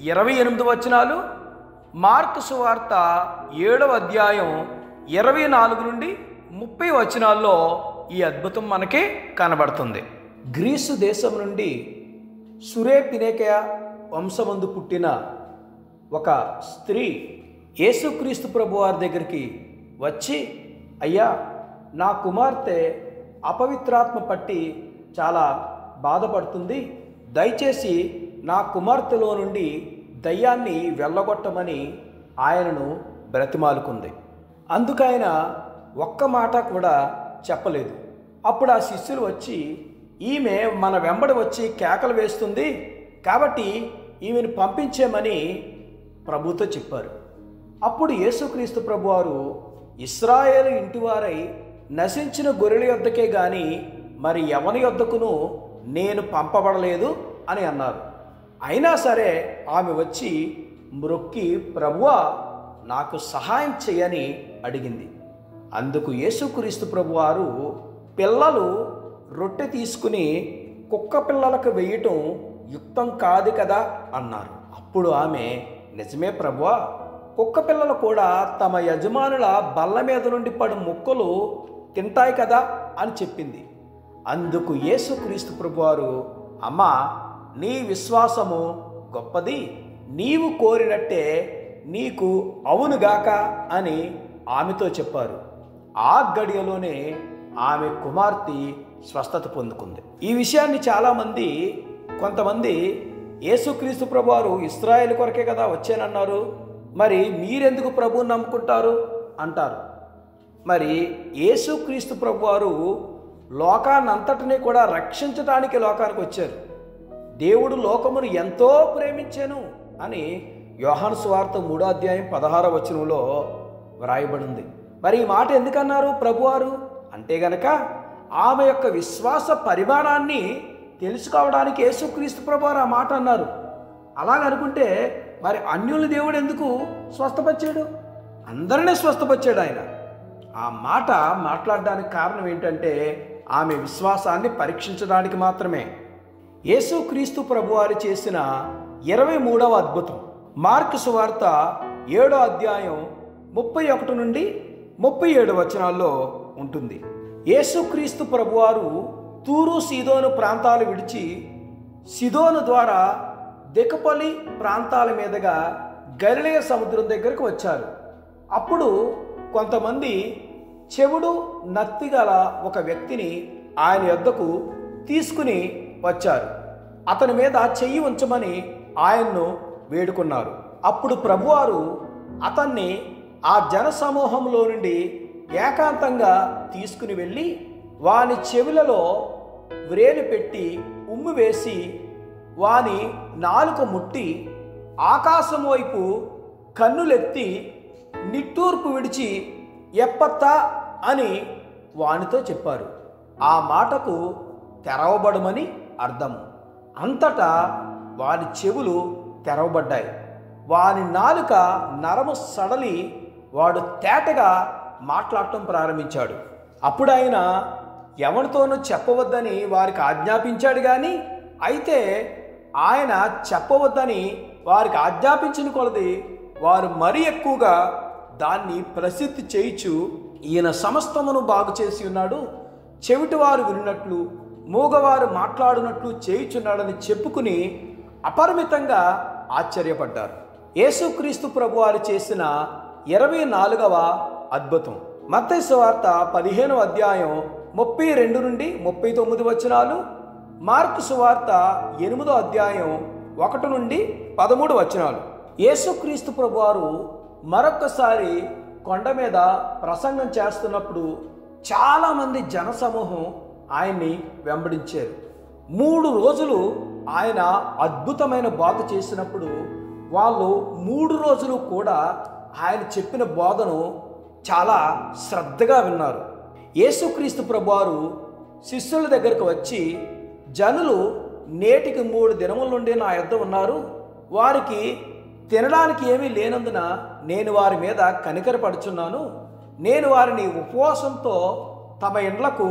28 వచనాలు, మార్కు సువార్త 7వ అధ్యాయం 24 నుండి 30 వచనాల్లో ఈ అద్భుతం మనకి కనబడుతుంది. గ్రీసు దేశం నుండి సురేపినేకయ వంశమందు పుట్టిన ఒక స్త్రీ యేసుక్రీస్తు ప్రభు వారి దగ్గరికి వచ్చి, అయ్యా, నా కుమార్తె అపవిత్రాత్మ పట్టి చాలా బాధపడుతుంది, దయచేసి నా కుమార్తెలో నుండి దయ్యాన్ని వెళ్ళగొట్టమని ఆయనను బ్రతిమాలుకుంది. అందుకైన ఒక్క మాట కూడా చెప్పలేదు. అప్పుడు ఆ శిష్యులు వచ్చి, ఈమె మన వెంబడి వచ్చి కేకలు వేస్తుంది కాబట్టి ఈమెను పంపించేమని ప్రభుతో చెప్పారు. అప్పుడు యేసుక్రీస్తు ప్రభువారు, ఇశ్రాయేలు ఇంటివారై నశించిన గొర్రెల యొద్దకే గాని మరి ఎవని యొద్దకును నేను పంపబడలేదు అని అన్నారు. అయినా సరే ఆమె వచ్చి మ్రొక్కి, ప్రభువా, నాకు సహాయం చేయని అడిగింది. అందుకు యేసుక్రీస్తు ప్రభువారు, పిల్లలు రొట్టె తీసుకుని కుక్క పిల్లలకు వేయటం యుక్తం కాదు కదా అన్నారు. అప్పుడు ఆమె, నిజమే ప్రభువా, కుక్క పిల్లలు కూడా తమ యజమానుల బల్ల మీద నుండి పడు ముక్కలు తింటాయి కదా అని చెప్పింది. అందుకు యేసుక్రీస్తు ప్రభువారు, అమ్మా, నీ విశ్వాసము గొప్పది, నీవు కోరినట్టే నీకు అవునుగాక అని ఆమెతో చెప్పారు. ఆ గడియలోనే ఆమె కుమార్తె స్వస్థత పొందుకుంది. ఈ విషయాన్ని కొంతమంది యేసుక్రీస్తు ప్రభువారు ఇశ్రాయేలు కొరకే కదా వచ్చానన్నారు, మరి మీరెందుకు ప్రభువుని నమ్ముకుంటారు అంటారు. మరి యేసుక్రీస్తు ప్రభువారు లోకాన్నంతటినీ కూడా రక్షించడానికి లోకానికి వచ్చారు. దేవుడు లోకమును ఎంతో ప్రేమించాను అని యోహాను సువార్త 3వ అధ్యాయం 16వ వచనంలో వ్రాయబడింది. మరి ఈ మాట ఎందుకన్నారు ప్రభువారు అంటే గనక, ఆమె యొక్క విశ్వాస పరిమాణాన్ని తెలుసుకోవడానికి యేసుక్రీస్తు ప్రభువారు ఆ మాట అన్నారు. అలాగనుకుంటే మరి అన్యుల దేవుడు ఎందుకు స్వస్థపరిచాడు? అందరినీ స్వస్థపరిచాడు ఆయన. ఆ మాట మాట్లాడడానికి కారణం ఏంటంటే ఆమె విశ్వాసాన్ని పరీక్షించడానికి మాత్రమే. యేసుక్రీస్తు ప్రభువారు చేసిన 23వ అద్భుతం మార్కు సువార్త 7వ అధ్యాయం 31 నుండి 37 వచనాల్లో ఉంటుంది. యేసుక్రీస్తు ప్రభువారు తూరు సీదోను ప్రాంతాలు విడిచి సిదోను ద్వారా దెకపొలి ప్రాంతాల మీదుగా గలిలయ సముద్రం దగ్గరకు వచ్చారు. అప్పుడు కొంతమంది చెవుడు నత్తిగల ఒక వ్యక్తిని ఆయన యొద్దకు తీసుకుని వచ్చారు. అతని మీద చెయ్యి ఉంచమని ఆయన్ను వేడుకున్నారు. అప్పుడు ప్రభువారు అతన్ని ఆ జనసమూహంలో నుండి ఏకాంతంగా తీసుకుని వెళ్ళి వాని చెవులలో వ్రేలు పెట్టి ఉమ్ము వేసి వాని నాలుక ముట్టి ఆకాశం వైపు కన్నులెత్తి నిట్టూర్పు విడిచి ఎప్పత్తా అని వానితో చెప్పారు. ఆ మాటకు తెరవబడమని అర్థము. అంతటా వాని చెవులు తెరవబడ్డాయి. వాని నాలుక నరము సడలి వాడు తేటగా మాట్లాడటం ప్రారంభించాడు. అప్పుడు ఆయన ఎవరితోనూ చెప్పవద్దని వారికి ఆజ్ఞాపించాడు. కానీ అయితే ఆయన చెప్పవద్దని వారికి ఆజ్ఞాపించిన కొలది వారు మరీ ఎక్కువగా దాన్ని ప్రసిద్ధి చేయించు, ఈయన సమస్తమును బాగు చేసి ఉన్నాడు, చెవిటివారు విన్నట్లు మూగవారు మాట్లాడినట్లు చేయుచున్నాడని చెప్పుకుని అపరిమితంగా ఆశ్చర్యపడ్డారు. యేసుక్రీస్తు ప్రభువారు చేసిన 24వ అద్భుతం మత్తయి సువార్త 15వ అధ్యాయం 32 నుండి 39 వచనాలు, మార్కు సువార్త 8వ అధ్యాయం 1 నుండి 13 వచనాలు. యేసుక్రీస్తు ప్రభువారు మరొక్కసారి కొండ మీద ప్రసంగం చేస్తున్నప్పుడు చాలామంది జనసమూహం ఆయన్ని వెంబడించారు. 3 రోజులు ఆయన అద్భుతమైన బోధ చేసినప్పుడు వాళ్ళు 3 రోజులు కూడా ఆయన చెప్పిన బోధను చాలా శ్రద్ధగా విన్నారు. యేసుక్రీస్తు ప్రభువారు శిష్యుల దగ్గరకు వచ్చి, జనులు నేటికి 3 దినముల నుండి నా యొద్ద ఉన్నారు, వారికి తినడానికి ఏమీ లేనందున నేను వారి మీద కనికరపడుచున్నాను. నేను వారిని ఉపవాసంతో తమ ఇండ్లకు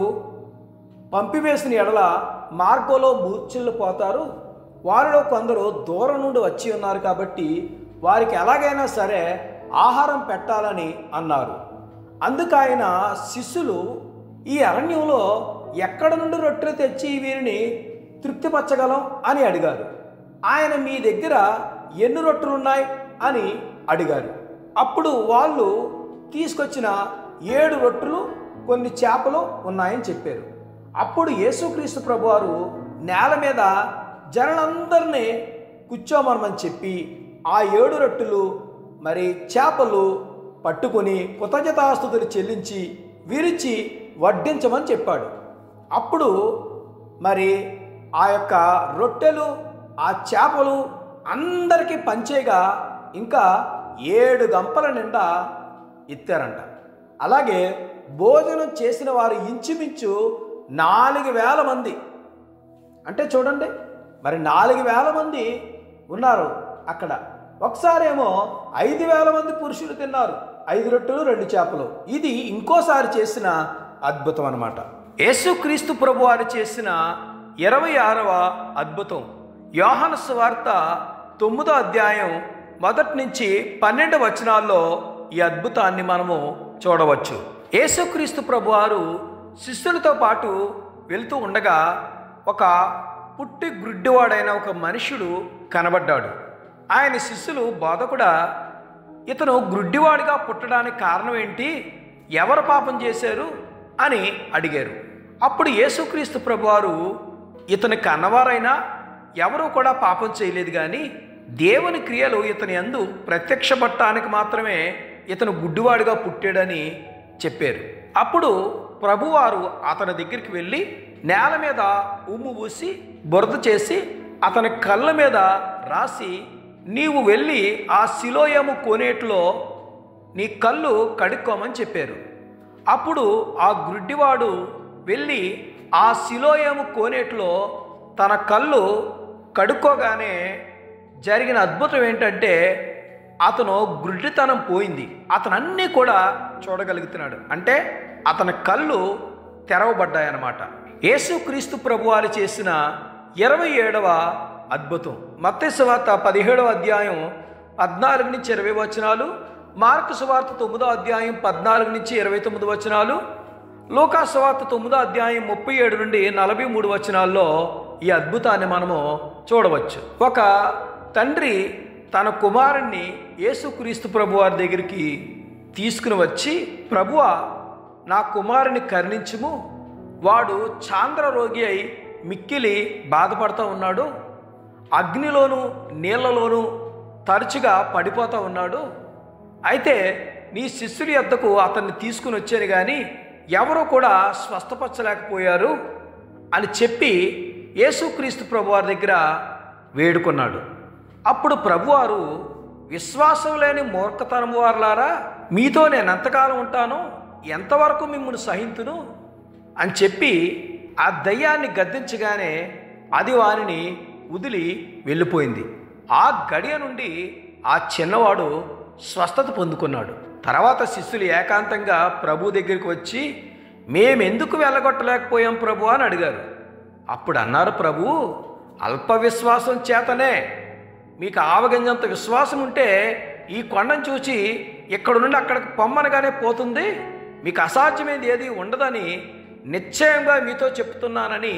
పంపివేసిన ఎడల మార్గంలో మూర్ఛిల్లు పోతారు. వారిలో కొందరు దూరం నుండి వచ్చి ఉన్నారు కాబట్టి వారికి ఎలాగైనా సరే ఆహారం పెట్టాలని అన్నారు. అందుకు ఆయన శిష్యులు, ఈ అరణ్యంలో ఎక్కడ నుండి రొట్టెలు తెచ్చి వీరిని తృప్తిపరచగలం అని అడిగారు. ఆయన, మీ దగ్గర ఎన్ని రొట్టెలున్నాయి అని అడిగారు. అప్పుడు వాళ్ళు తీసుకొచ్చిన 7 రొట్టెలు కొన్ని చేపలు ఉన్నాయని చెప్పారు. అప్పుడు యేసుక్రీస్తు ప్రభువారు నేల మీద జనులందరినీ కూర్చోమనమని చెప్పి ఆ 7 రొట్టెలు మరి చేపలు పట్టుకొని కృతజ్ఞతాస్తుతులు చెల్లించి విరిచి వడ్డించమని చెప్పాడు. అప్పుడు మరి ఆ యొక్క రొట్టెలు ఆ చేపలు అందరికీ పంచేగా ఇంకా 7 గంపల నిండా ఎత్తారంట. అలాగే భోజనం చేసిన వారు ఇంచుమించు 4,000 మంది. అంటే చూడండి, మరి 4,000 మంది ఉన్నారు అక్కడ. ఒకసారేమో 5,000 మంది పురుషులు తిన్నారు, 5 రొట్టెలు 2 చేపలు. ఇది ఇంకోసారి చేసిన అద్భుతం అన్నమాట. యేసుక్రీస్తు ప్రభువారు చేసిన 26వ అద్భుతం యోహాను సువార్త 9వ అధ్యాయం 1 నుంచి 12 వచనాల్లో ఈ అద్భుతాన్ని మనము చూడవచ్చు. యేసుక్రీస్తు ప్రభువారు శిష్యులతో పాటు వెళ్తూ ఉండగా ఒక పుట్టి గుడ్డివాడైన ఒక మనుషుడు కనబడ్డాడు. ఆయన శిష్యులు, బోధకుడా, ఇతను గుడ్డివాడిగా పుట్టడానికి కారణం ఏంటి? ఎవరు పాపం చేశారు అని అడిగారు. అప్పుడు యేసుక్రీస్తు ప్రభువారు, ఇతని కన్నవారైనా ఎవరూ కూడా పాపం చేయలేదు, కానీ దేవుని క్రియలు ఇతని యందు ప్రత్యక్షపడటానికి మాత్రమే ఇతను గుడ్డివాడిగా పుట్టాడని చెప్పారు. అప్పుడు ప్రభువారు అతని దగ్గరికి వెళ్ళి నేల మీద ఉమ్ము పూసి బురద చేసి అతని కళ్ళ మీద రాసి, నీవు వెళ్ళి ఆ సిలోయము కోనేటిలో నీ కళ్ళు కడుక్కోమని చెప్పారు. అప్పుడు ఆ గుడ్డివాడు వెళ్ళి ఆ సిలోయము కోనేటిలో తన కళ్ళు కడుక్కోగానే జరిగిన అద్భుతం ఏంటంటే, అతను గుడ్డితనం పోయింది. అతను అన్నీ కూడా చూడగలుగుతున్నాడు. అంటే అతని కళ్ళు తెరవబడ్డాయన్నమాట. యేసుక్రీస్తు ప్రభువారు చేసిన 27వ అద్భుతం మత్తయి సువార్త 17వ అధ్యాయం 14 నుంచి 20 వచనాలు, మార్కు సువార్త 9వ అధ్యాయం 14 నుంచి 29 వచనాలు, లూకా సువార్త 9వ అధ్యాయం 37 నుండి 43 వచనాల్లో ఈ అద్భుతాన్ని మనము చూడవచ్చు. ఒక తండ్రి తన కుమారుణ్ణి యేసుక్రీస్తు ప్రభువారి దగ్గరికి తీసుకుని వచ్చి, ప్రభువా, నా కుమారుని కరుణించుము, వాడు చాంద్ర రోగి అయి మిక్కిలి బాధపడుతూ ఉన్నాడు, అగ్నిలోను నీళ్లలోనూ తరచుగా పడిపోతూ ఉన్నాడు. అయితే నీ శిష్యుడి యొద్దకు అతన్ని తీసుకుని వచ్చాను, కానీ ఎవరూ కూడా స్వస్థపరచలేకపోయారు అని చెప్పి యేసుక్రీస్తు ప్రభువారి దగ్గర వేడుకున్నాడు. అప్పుడు ప్రభువారు, విశ్వాసం లేని మూర్ఖతనం వారులారా, మీతో నేను ఎంతకాలం ఉంటాను, ఎంతవరకు మిమ్మల్ని సహింతును అని చెప్పి ఆ దయ్యాన్ని గద్దించగానే అది వారిని వదిలి వెళ్ళిపోయింది. ఆ గడియ నుండి ఆ చిన్నవాడు స్వస్థత పొందుకున్నాడు. తర్వాత శిష్యులు ఏకాంతంగా ప్రభు దగ్గరికి వచ్చి, మేమెందుకు వెళ్ళగొట్టలేకపోయాం ప్రభు అని అడిగారు. అప్పుడు అన్నారు, ప్రభు, అల్ప విశ్వాసం చేతనే, మీకు ఆవగింజంత విశ్వాసం ఉంటే ఈ కొండను చూచి ఇక్కడ నుండి అక్కడికి పొమ్మనగానే పోతుంది, మీకు అసాధ్యమైనది ఏది ఉండదని నిశ్చయంగా మీతో చెప్తున్నానని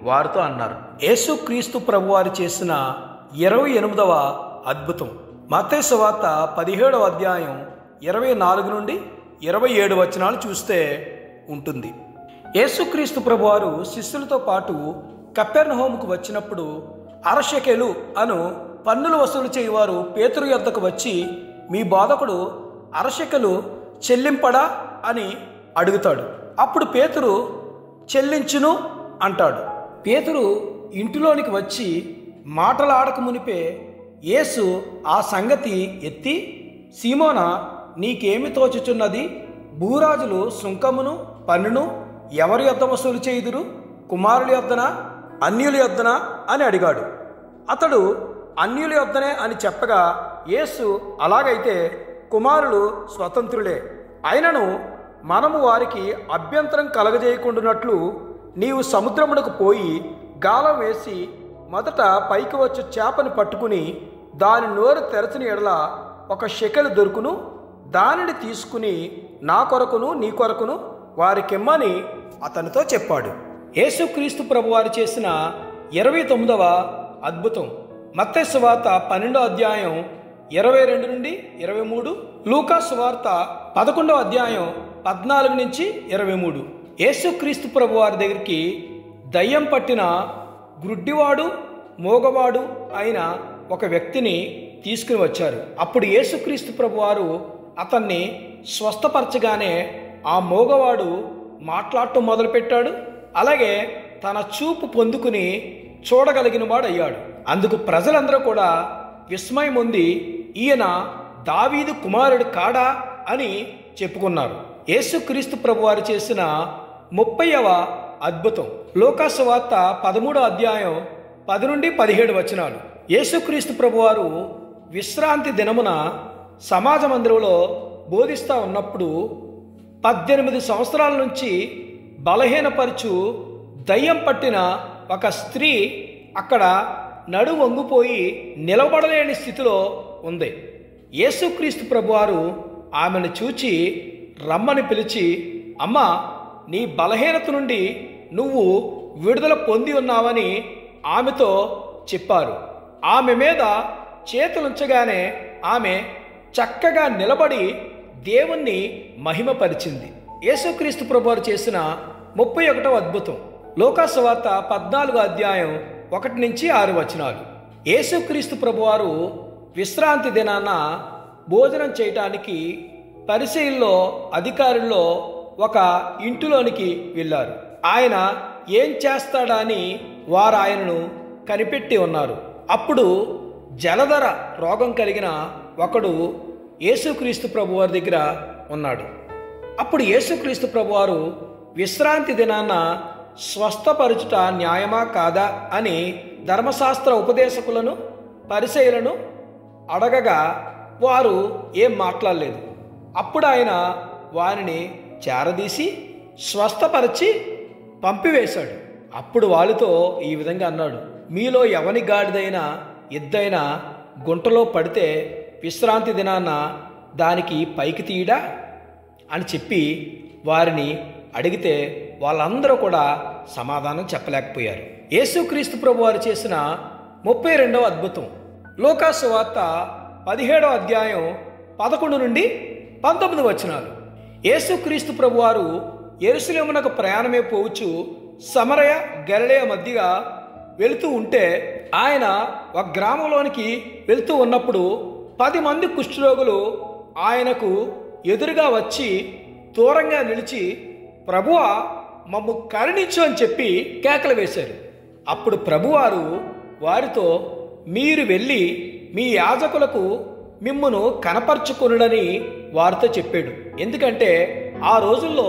వారితో అన్నారు. యేసుక్రీస్తు ప్రభువారు చేసిన 28వ అద్భుతం మత్తయి సువార్త 17వ అధ్యాయం 24 నుండి 27 వచనాలు చూస్తే ఉంటుంది. యేసుక్రీస్తు ప్రభువారు శిష్యులతో పాటు కపెర్నహూముకు వచ్చినప్పుడు అరషెకెలు అను పన్నులు వసూలు చేయవారు పేతురు యొద్దకు వచ్చి, మీ బోధకుడు అరషెకెలు చెల్లింపడా అని అడుగుతాడు. అప్పుడు పేతురు చెల్లించును అంటాడు. పేతురు ఇంటిలోనికి వచ్చి మాటలాడక మునిపే యేసు ఆ సంగతి ఎత్తి, సీమోనా, నీకేమి తోచుచున్నది? భూరాజులు సుంకమును పన్నును ఎవరి యొద్ద వసూలు చేయుదురు? కుమారుల యొద్దనా, అన్యుల యొద్దనా అని అడిగాడు. అతడు అన్యుల యొద్దనే అని చెప్పగా యేసు, అలాగైతే కుమారులు స్వతంత్రులే, అయినను మనము వారికి అభ్యంతరం కలగజేయకుండానట్లు నీవు సముద్రమునకు పోయి గాలం వేసి మొదట పైకి వచ్చి చేపని పట్టుకుని దాని నోరు తెరచిన ఎడల ఒక షెకెలు దొరుకును, దానిని తీసుకుని నా కొరకును నీ కొరకును వారికిమ్మని అతనితో చెప్పాడు. యేసుక్రీస్తు ప్రభువారు చేసిన 29వ అద్భుతం. మత్తయి సువార్త 12వ అధ్యాయం 22 నుండి 23, లూకా సువార్త 11వ అధ్యాయం 14 నుంచి 23. యేసుక్రీస్తు ప్రభువారి దగ్గరికి దయ్యం పట్టిన గ్రుడ్డివాడు, మోగవాడు అయిన ఒక వ్యక్తిని తీసుకుని వచ్చారు. అప్పుడు యేసుక్రీస్తు ప్రభువారు అతన్ని స్వస్థపరచగానే ఆ మోగవాడు మాట్లాడటం మొదలుపెట్టాడు. అలాగే తన చూపు పొందుకుని చూడగలిగిన వాడు అయ్యాడు. అందుకు ప్రజలందరూ కూడా విస్మయం పొంది, ఈయన దావీదు కుమారుడు కాడా అని చెప్పుకున్నారు. యేసుక్రీస్తు ప్రభువారు చేసిన 30వ అద్భుతం. లూకా సువార్త 13వ అధ్యాయం 10 నుండి 17 వచనాలు. యేసుక్రీస్తు ప్రభువారు విశ్రాంతి దినమున సమాజ మందిరంలో బోధిస్తూ ఉన్నప్పుడు 18 సంవత్సరాల నుంచి బలహీనపరచు దయ్యం పట్టిన ఒక స్త్రీ అక్కడ నడు వంగిపోయి నిలబడలేని స్థితిలో ఉంది. యేసుక్రీస్తు ప్రభువారు ఆమెను చూచి రమ్మని పిలిచి, అమ్మా, నీ బలహీనత నుండి నువ్వు విడుదల పొంది ఉన్నావని ఆమెతో చెప్పారు. ఆమె మీద చేతులుంచగానే ఆమె చక్కగా నిలబడి దేవుణ్ణి మహిమపరిచింది. యేసుక్రీస్తు ప్రభువారు చేసిన 31వ అద్భుతం. లూకా సువార్త 14వ అధ్యాయం 1 నుంచి 6 వచనాలు. యేసుక్రీస్తు ప్రభువారు విశ్రాంతి దినాన భోజనం చేయటానికి పరిసయ్యుల్లో అధికారుల్లో ఒక ఇంటిలోనికి వెళ్ళారు. ఆయన ఏం చేస్తాడా అని వారు ఆయనను కనిపెట్టి ఉన్నారు. అప్పుడు జలధర రోగం కలిగిన ఒకడు యేసుక్రీస్తు ప్రభువారి దగ్గర ఉన్నాడు. అప్పుడు యేసుక్రీస్తు ప్రభువారు విశ్రాంతి దినాన స్వస్థపరచుట న్యాయమా కాదా అని ధర్మశాస్త్ర ఉపదేశకులను పరిసయ్యులను అడగగా వారు ఏం మాట్లాడలేదు. అప్పుడు ఆయన వారిని చేరదీసి స్వస్థపరిచి పంపివేశాడు. అప్పుడు వాళ్ళతో ఈ విధంగా అన్నాడు, మీలో ఎవని గాడిదైనా ఎద్దైనా గుంటలో పడితే విశ్రాంతి దినాన దానికి పైకి తీయడా అని చెప్పి వారిని అడిగితే వాళ్ళందరూ కూడా సమాధానం చెప్పలేకపోయారు. యేసుక్రీస్తు ప్రభువారు చేసిన 32వ అద్భుతం. లూకా సువార్త 17వ అధ్యాయం 11 నుండి 19 వచనాలు. యేసుక్రీస్తు ప్రభువారు యెరూషలేమునకు ప్రయాణమే పోవచ్చు సమరయ గలిలయ మధ్యగా వెళుతూ ఉంటే ఆయన ఒక గ్రామంలోనికి వెళుతూ ఉన్నప్పుడు 10 మంది కుష్ఠరోగులు ఆయనకు ఎదురుగా వచ్చి దూరంగా నిలిచి, ప్రభువా, మమ్ము కరుణించు అని చెప్పి కేకలు వేశారు. అప్పుడు ప్రభువారు వారితో, మీరు వెళ్ళి మీ యాజకులకు మిమ్మును కనపరుచుకొనుడని వారితో చెప్పాడు. ఎందుకంటే ఆ రోజుల్లో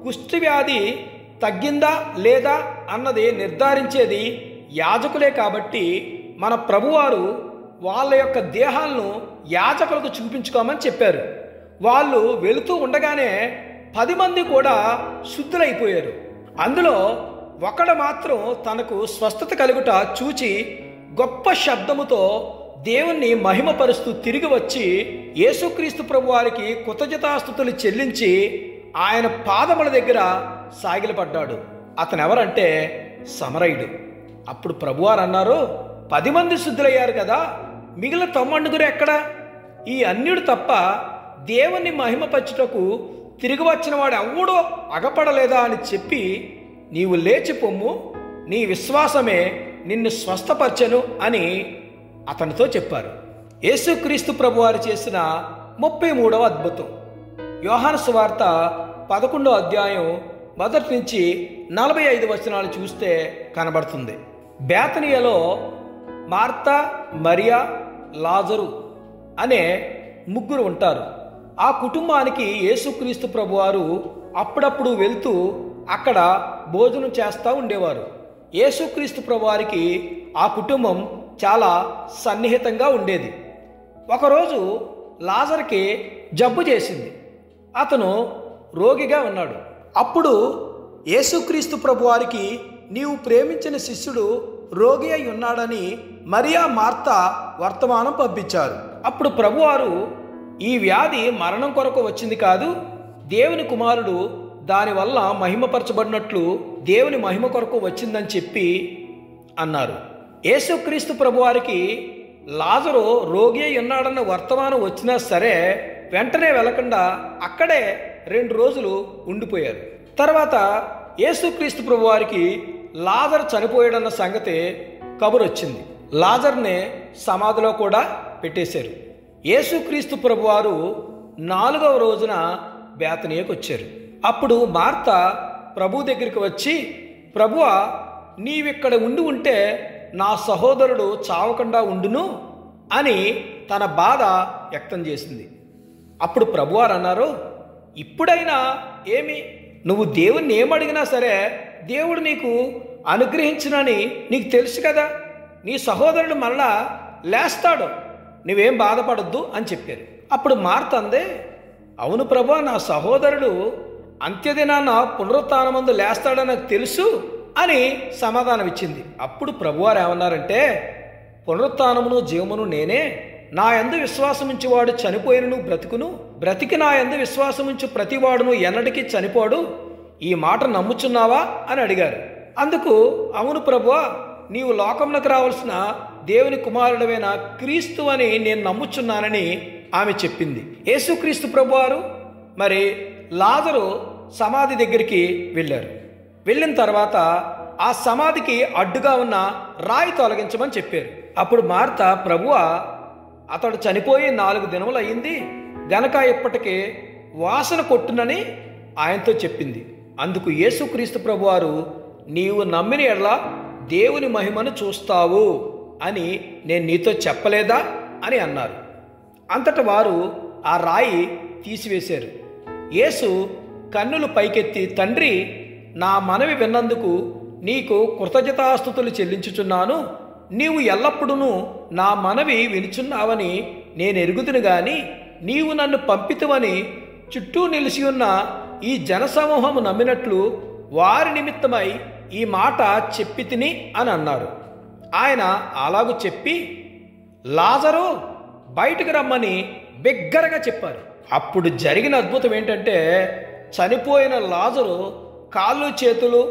కుష్ఠవ్యాధి తగ్గిందా లేదా అన్నది నిర్ధారించేది యాజకులే. కాబట్టి మన ప్రభువారు వాళ్ళ యొక్క దేహాలను యాజకులకు చూపించుకోమని చెప్పారు. వాళ్ళు వెళుతూ ఉండగానే 10 మంది కూడా శుద్ధులైపోయారు. అందులో ఒకడు మాత్రం తనకు స్వస్థత కలుగుట చూచి గొప్ప శబ్దముతో దేవుణ్ణి మహిమపరుస్తూ తిరిగి వచ్చి యేసుక్రీస్తు ప్రభువారికి కృతజ్ఞతాస్తుతులు చెల్లించి ఆయన పాదముల దగ్గర సాగిలపడ్డాడు. అతను ఎవరంటే సమరయుడు. అప్పుడు ప్రభువారు అన్నారు, 10 మంది శుద్ధులయ్యారు కదా, మిగిలిన 9 ఎక్కడా? ఈ అన్యుడు తప్ప దేవుణ్ణి మహిమపరచుటకు తిరిగి వచ్చిన వాడు ఎవడో అగపడలేదా అని చెప్పి, నీవు లేచి పొమ్ము, నీ విశ్వాసమే నిన్ను స్వస్థపరచెను అని అతనితో చెప్పారు. యేసుక్రీస్తు ప్రభువారు చేసిన 33వ అద్భుతం. యోహాను సువార్త 11వ అధ్యాయం 1 నుంచి 45 వచనాలు చూస్తే కనబడుతుంది. బేతనియలో మార్తా, మరియా, లాజరు అనే 3 ఉంటారు. ఆ కుటుంబానికి యేసుక్రీస్తు ప్రభువారు అప్పుడప్పుడు వెళ్తూ అక్కడ భోజనం చేస్తూ ఉండేవారు. యేసుక్రీస్తు ప్రభువారికి ఆ కుటుంబం చాలా సన్నిహితంగా ఉండేది. ఒకరోజు లాజరుకి జబ్బు చేసింది. అతను రోగిగా ఉన్నాడు. అప్పుడు యేసుక్రీస్తు ప్రభువారికి నీవు ప్రేమించిన శిష్యుడు రోగి అయి ఉన్నాడని మరియా మార్తా వర్తమానం పంపించారు. అప్పుడు ప్రభువారు ఈ వ్యాధి మరణం కొరకు వచ్చింది కాదు, దేవుని కుమారుడు దానివల్ల మహిమపరచబడినట్లు దేవుని మహిమ కొరకు వచ్చిందని చెప్పి అన్నారు. యేసుక్రీస్తు ప్రభువారికి లాజరు రోగి అయి ఉన్నాడన్న వర్తమానం వచ్చినా సరే వెంటనే వెళ్లకుండా అక్కడే 2 రోజులు ఉండిపోయారు. తర్వాత యేసుక్రీస్తు ప్రభువారికి లాజరు చనిపోయాడన్న సంగతి కబురు వచ్చింది. లాజర్నే సమాధిలో కూడా పెట్టేశారు. యేసుక్రీస్తు ప్రభువారు 4వ రోజున బేతనీయకు వచ్చారు. అప్పుడు మార్త ప్రభు దగ్గరికి వచ్చి, ప్రభువా, నీవిక్కడ ఉంటే నా సహోదరుడు చావకుండా ఉండును అని తన బాధ వ్యక్తం చేసింది. అప్పుడు ప్రభువారు అన్నారు, ఇప్పుడైనా ఏమి, నువ్వు దేవుణ్ణి ఏమడిగినా సరే దేవుడు నీకు అనుగ్రహించునని నీకు తెలుసు కదా, నీ సహోదరుడు మరలా లేస్తాడు, నువ్వేం బాధపడొద్దు అని చెప్పారు. అప్పుడు మార్త అందే, అవును ప్రభువా, నా సహోదరుడు అంత్యదినాన పునరుత్థానమందు లేస్తాడని నాకు తెలుసు అని సమాధానం ఇచ్చింది. అప్పుడు ప్రభువారు ఏమన్నారంటే, పునరుత్థానమును జీవమును నేనే, నా యందు విశ్వాసముంచువాడు చనిపోయినను బ్రతుకును, బ్రతికి నా యందు విశ్వాసముంచు ప్రతివాడును ఎన్నటికీ చనిపోడు, ఈ మాట నమ్ముచున్నావా అని అడిగారు. అందుకు అవును ప్రభువా, నీవు లోకమునకు రావాల్సిన దేవుని కుమారుడమైన క్రీస్తు అని నేను నమ్ముచున్నానని ఆమె చెప్పింది. యేసుక్రీస్తు ప్రభువారు మరి లాజరు సమాధి దగ్గరికి వెళ్ళారు. వెళ్ళిన తర్వాత ఆ సమాధికి అడ్డుగా ఉన్న రాయి తొలగించమని చెప్పారు. అప్పుడు మార్త, ప్రభువా, అతడు చనిపోయి 4 దినములు అయ్యింది గనక ఇప్పటికే వాసన కొట్టునని ఆయనతో చెప్పింది. అందుకు యేసుక్రీస్తు ప్రభువారు, నీవు నమ్మిన ఎడల దేవుని మహిమను చూస్తావు అని నేను నీతో చెప్పలేదా అని అన్నారు. అంతట వారు ఆ రాయి తీసివేశారు. యేసు కన్నులు పైకెత్తి, తండ్రి, నా మనవి విన్నందుకు నీకు కృతజ్ఞతాస్తుతులు చెల్లించుచున్నాను. నీవు ఎల్లప్పుడూ నా మనవి వినుచున్నావని నేను ఎరుగుదును గాని నీవు నన్ను పంపితువని చుట్టూ నిలిచి ఉన్న ఈ జనసమూహము నమ్మినట్లు వారి నిమిత్తమై ఈ మాట చెప్పి తిని అని అన్నారు. ఆయన అలాగూ చెప్పి లాజరు బయటకు రమ్మని బిగ్గరగా చెప్పారు. అప్పుడు జరిగిన అద్భుతం ఏంటంటే, చనిపోయిన లాజరు కాళ్ళు చేతులు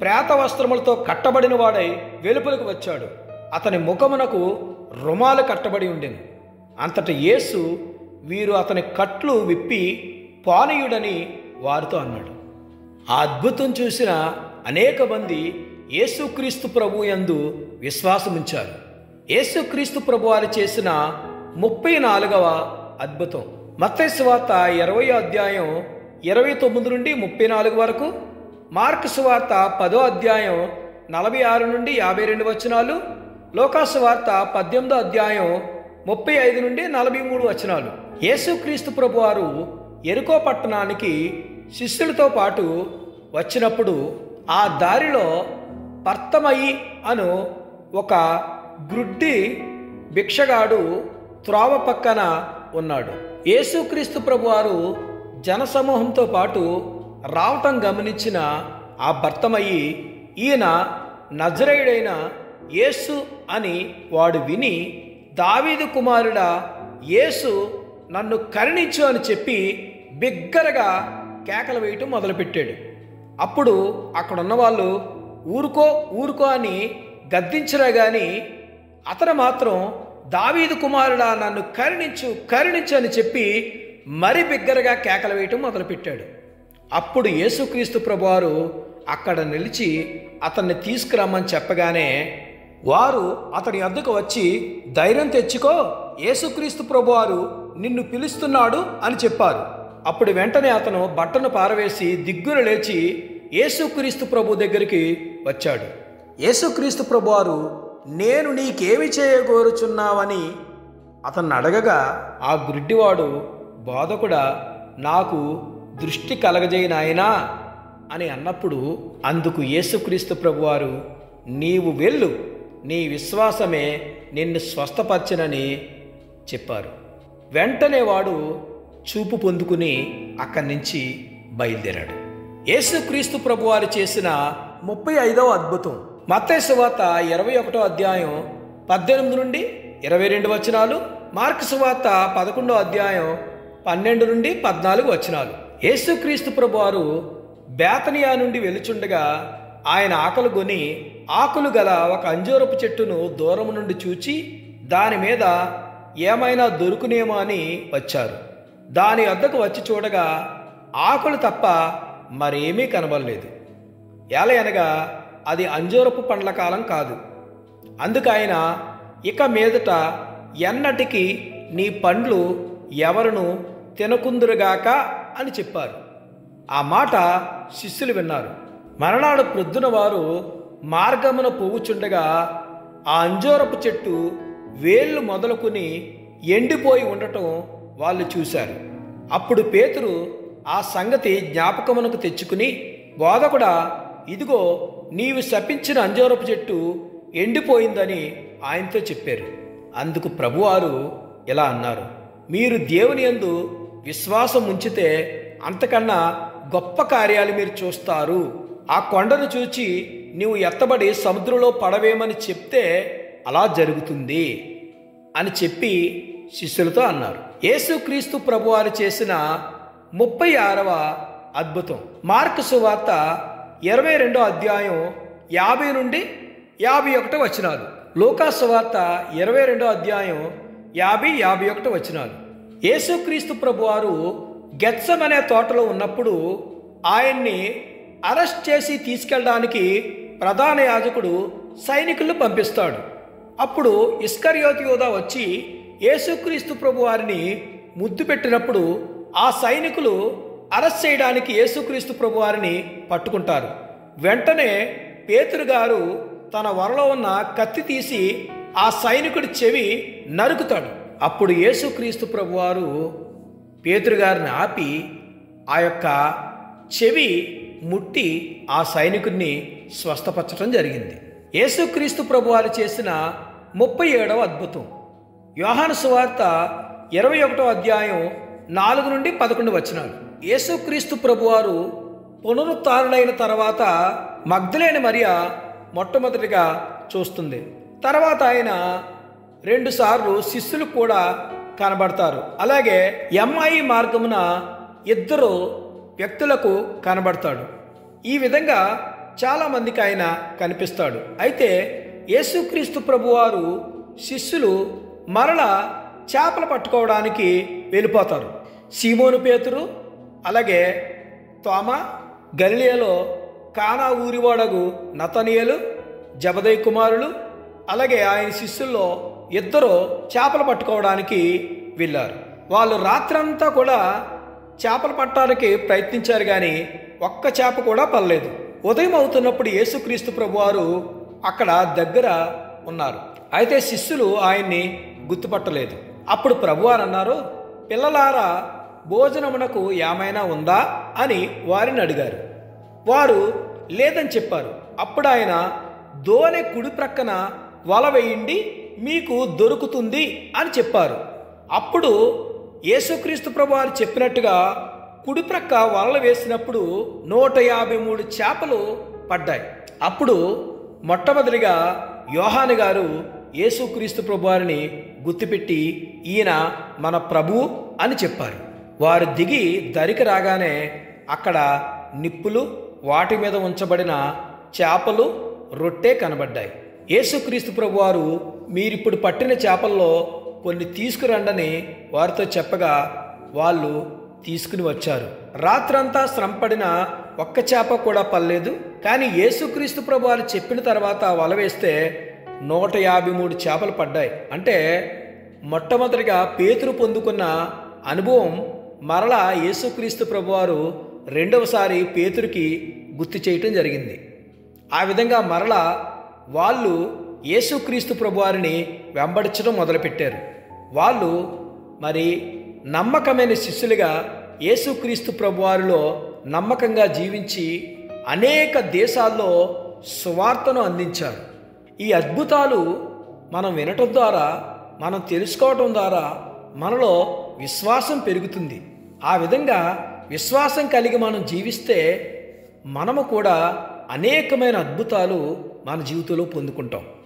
ప్రేత వస్త్రములతో కట్టబడిన వాడై వెలుపలకు వచ్చాడు. అతని ముఖమునకు రుమాలు కట్టబడి ఉండెను. అంతట యేసు, వీరు అతని కట్లు విప్పి పానీయుడని వారితో అన్నాడు. ఆ అద్భుతం చూసిన అనేక మంది యేసుక్రీస్తు ప్రభు యందు విశ్వాసముంచారు. యేసుక్రీస్తు ప్రభు వారు చేసిన 34వ అద్భుతం మత్తయి సువార్త 20వ అధ్యాయం 29 నుండి 34 వరకు, మార్కు సువార్త 10వ అధ్యాయం 46 నుండి 52 వచనాలు, లూకా సువార్త 18వ అధ్యాయం 35 నుండి 43 వచనాలు. యేసుక్రీస్తు ప్రభువారు యెరికో పట్టణానికి శిష్యులతో పాటు వచ్చినప్పుడు ఆ దారిలో పర్తమయి అను ఒక గ్రుడ్డి భిక్షగాడు త్రోవ పక్కన ఉన్నాడు. యేసుక్రీస్తు ప్రభువారు జనసమూహంతో పాటు రావటం గమనించిన ఆ భర్తమయి, ఈయన నజరేయుడైన యేసు అని వాడు విని, దావీదు కుమారుడా యేసు, నన్ను కరుణించు అని చెప్పి బిగ్గరగా కేకలు వేయటం మొదలుపెట్టాడు. అప్పుడు అక్కడున్న వాళ్ళు ఊరుకో ఊరుకో అని గద్దించరా గాని అతను మాత్రం దావీదు కుమారుడా నన్ను కరుణించు కరుణించు అని చెప్పి మరి బిగ్గరగా కేకలు వేయటం మొదలుపెట్టాడు. అప్పుడు యేసుక్రీస్తు ప్రభువారు అక్కడ నిలిచి అతన్ని తీసుకురమ్మని చెప్పగానే వారు అతని వద్దకు వచ్చి, ధైర్యం తెచ్చుకో, యేసుక్రీస్తు ప్రభువారు నిన్ను పిలుస్తున్నాడు అని చెప్పారు. అప్పుడు వెంటనే అతను బట్టను పారవేసి దిగ్గున లేచి యేసుక్రీస్తు ప్రభు దగ్గరికి వచ్చాడు. యేసుక్రీస్తు ప్రభువారు, నేను నీకేమి చేయగోరుచున్నావని అతన్ని అడగగా, ఆ గుడ్డివాడు, బోధకుడా, నాకు దృష్టి కలగజేయి నాయనా అని అన్నప్పుడు అందుకు యేసుక్రీస్తు ప్రభువారు, నీవు వెళ్ళు, నీ విశ్వాసమే నిన్ను స్వస్థపరచనని చెప్పారు. వెంటనే వాడు చూపు పొందుకుని అక్కడి నుంచి బయలుదేరాడు. యేసుక్రీస్తు ప్రభువారు చేసిన 35వ అద్భుతం మత్తయి సువార్త 21వ అధ్యాయం 18 నుండి 22 వచనాలు, మార్కు సువార్త 11వ అధ్యాయం 12 నుండి 14 వచనాలు. యేసుక్రీస్తు ప్రభువారు బేతనియా నుండి వెలుచుండగా ఆయన ఆకలిగొని ఆకులు గల ఒక అంజూరపు చెట్టును దూరం నుండి చూచి దాని మీద ఏమైనా దొరుకునేమో అని వచ్చారు. దాని వద్దకు వచ్చి చూడగా ఆకులు తప్ప మరేమీ కనబడలేదు. ఏలయనగా అది అంజూరపు పండ్ల కాలం కాదు. అందుకు ఆయన, ఇక మీదట ఎన్నటికి నీ పండ్లు ఎవరును తినకుందురుగాక అని చెప్పారు. ఆ మాట శిష్యులు విన్నారు. మరనాడు ప్రొద్దున వారు మార్గమున పోవుచుండగా ఆ అంజూరపు చెట్టు వేళ్ళు మొదలుకొని ఎండిపోయి ఉండటం వాళ్ళు చూశారు. అప్పుడు పేతురు ఆ సంగతి జ్ఞాపకమునకు తెచ్చుకుని, బోధకుడా, ఇదిగో నీవు శపించిన అంజూరపు చెట్టు ఎండిపోయిందని ఆయనతో చెప్పారు. అందుకు ప్రభువారు ఇలా అన్నారు, మీరు దేవుని యందు విశ్వాసం ఉంచితే అంతకన్నా గొప్ప కార్యాలు మీరు చూస్తారు. ఆ కొండను చూచి నీవు ఎత్తబడి సముద్రంలో పడవేమని చెప్తే అలా జరుగుతుంది అని చెప్పి శిష్యులతో అన్నారు. యేసుక్రీస్తు ప్రభువారు చేసిన 36వ అద్భుతం మార్కు సువార్త 22వ అధ్యాయం 50 నుండి 51 వచనాలు, లూకా సువార్త 22వ అధ్యాయం 50-51 వచనాలు. యేసుక్రీస్తు ప్రభువారు గెత్సెమనే తోటలో ఉన్నప్పుడు ఆయన్ని అరెస్ట్ చేసి తీసుకెళ్ళడానికి ప్రధాన యాజకుడు సైనికులను పంపిస్తాడు. అప్పుడు ఇస్కరియోతు యూదా వచ్చి యేసుక్రీస్తు ప్రభువారిని ముద్దు పెట్టినప్పుడు ఆ సైనికులు అరెస్ట్ చేయడానికి యేసుక్రీస్తు ప్రభువారిని పట్టుకుంటారు. వెంటనే పేతురు గారు తన వరలో ఉన్న కత్తి తీసి ఆ సైనికుడి చెవి నరుకుతాడు. అప్పుడు యేసుక్రీస్తు ప్రభువారు పేతురు గారిని ఆపి ఆ యొక్క చెవి ముట్టి ఆ సైనికుడిని స్వస్థపరచడం జరిగింది. యేసుక్రీస్తు ప్రభువారు చేసిన 37వ అద్భుతం యోహాను సువార్త 21వ అధ్యాయం 4 నుండి 11 వచనాలు. యేసుక్రీస్తు ప్రభువారు పునరుత్థానుడైన తర్వాత మగ్దలేని మరియ మొట్టమొదటిగా చూస్తుంది. తర్వాత ఆయన 2 సార్లు శిష్యులు కూడా కనబడతారు. అలాగే ఎమ్మాయి మార్గమున 2 వ్యక్తులకు కనబడతాడు. ఈ విధంగా చాలామందికి ఆయన కనిపిస్తాడు. అయితే యేసుక్రీస్తు ప్రభువారు శిష్యులు మరల చేపలు పట్టుకోవడానికి వెళ్ళిపోతారు. సీమోను పేతురు, అలాగే తోమా, గలిలయలో కానా ఊరివాడగు నతనీయులు, జబదయి కుమారులు, అలాగే ఆయన శిష్యుల్లో 2 చేపలు పట్టుకోవడానికి వెళ్ళారు. వాళ్ళు రాత్రంతా కూడా చేపలు పట్టడానికి ప్రయత్నించారు, కానీ ఒక్క చేప కూడా పడలేదు. ఉదయం అవుతున్నప్పుడు యేసుక్రీస్తు ప్రభువారు అక్కడ దగ్గర ఉన్నారు. అయితే శిష్యులు ఆయన్ని గుర్తుపట్టలేదు. అప్పుడు ప్రభువారు అన్నారు, పిల్లలారా, భోజనమునకు ఏమైనా ఉందా అని వారిని అడిగారు. వారు లేదని చెప్పారు. అప్పుడు ఆయన, దోణి కుడి ప్రక్కన వల వేయండి, మీకు దొరుకుతుంది అని చెప్పారు. అప్పుడు యేసుక్రీస్తు ప్రభువారు చెప్పినట్టుగా కుడి ప్రక్క వలలు వేసినప్పుడు 153 చేపలు పడ్డాయి. అప్పుడు మొట్టమొదటిగా యోహాను గారు యేసుక్రీస్తు ప్రభువారిని గుర్తుపెట్టి, ఈయన మన ప్రభువు అని చెప్పారు. వారు దిగి దరికి రాగానే అక్కడ నిప్పులు, వాటి మీద ఉంచబడిన చేపలు, రొట్టె కనబడ్డాయి. యేసుక్రీస్తు ప్రభువారు, మీరిప్పుడు పట్టిన చేపల్లో కొన్ని తీసుకురండని వారితో చెప్పగా వాళ్ళు తీసుకుని వచ్చారు. రాత్రంతా శ్రమపడిన ఒక్క చేప కూడా పడలేదు. కానీ యేసుక్రీస్తు ప్రభువారు చెప్పిన తర్వాత వల వేస్తే 153 చేపలు పడ్డాయి. అంటే మొట్టమొదటిగా పేతురు పొందుకున్న అనుభవం మరలా యేసుక్రీస్తు ప్రభువారు రెండవసారి పేతురుకి గుర్తు చేయటం జరిగింది. ఆ విధంగా మరలా వాళ్ళు యేసుక్రీస్తు ప్రభువారిని వెంబడించడం మొదలుపెట్టారు. వాళ్ళు మరి నమ్మకమైన శిష్యులుగా యేసుక్రీస్తు ప్రభువారిలో నమ్మకంగా జీవించి అనేక దేశాల్లో సువార్తను అందించారు. ఈ అద్భుతాలు మనం వినటం ద్వారా, మనం తెలుసుకోవటం ద్వారా మనలో విశ్వాసం పెరుగుతుంది. ఆ విధంగా విశ్వాసం కలిగి మనం జీవిస్తే మనము కూడా అనేకమైన అద్భుతాలు మన జీవితంలో పొందుకుంటాం.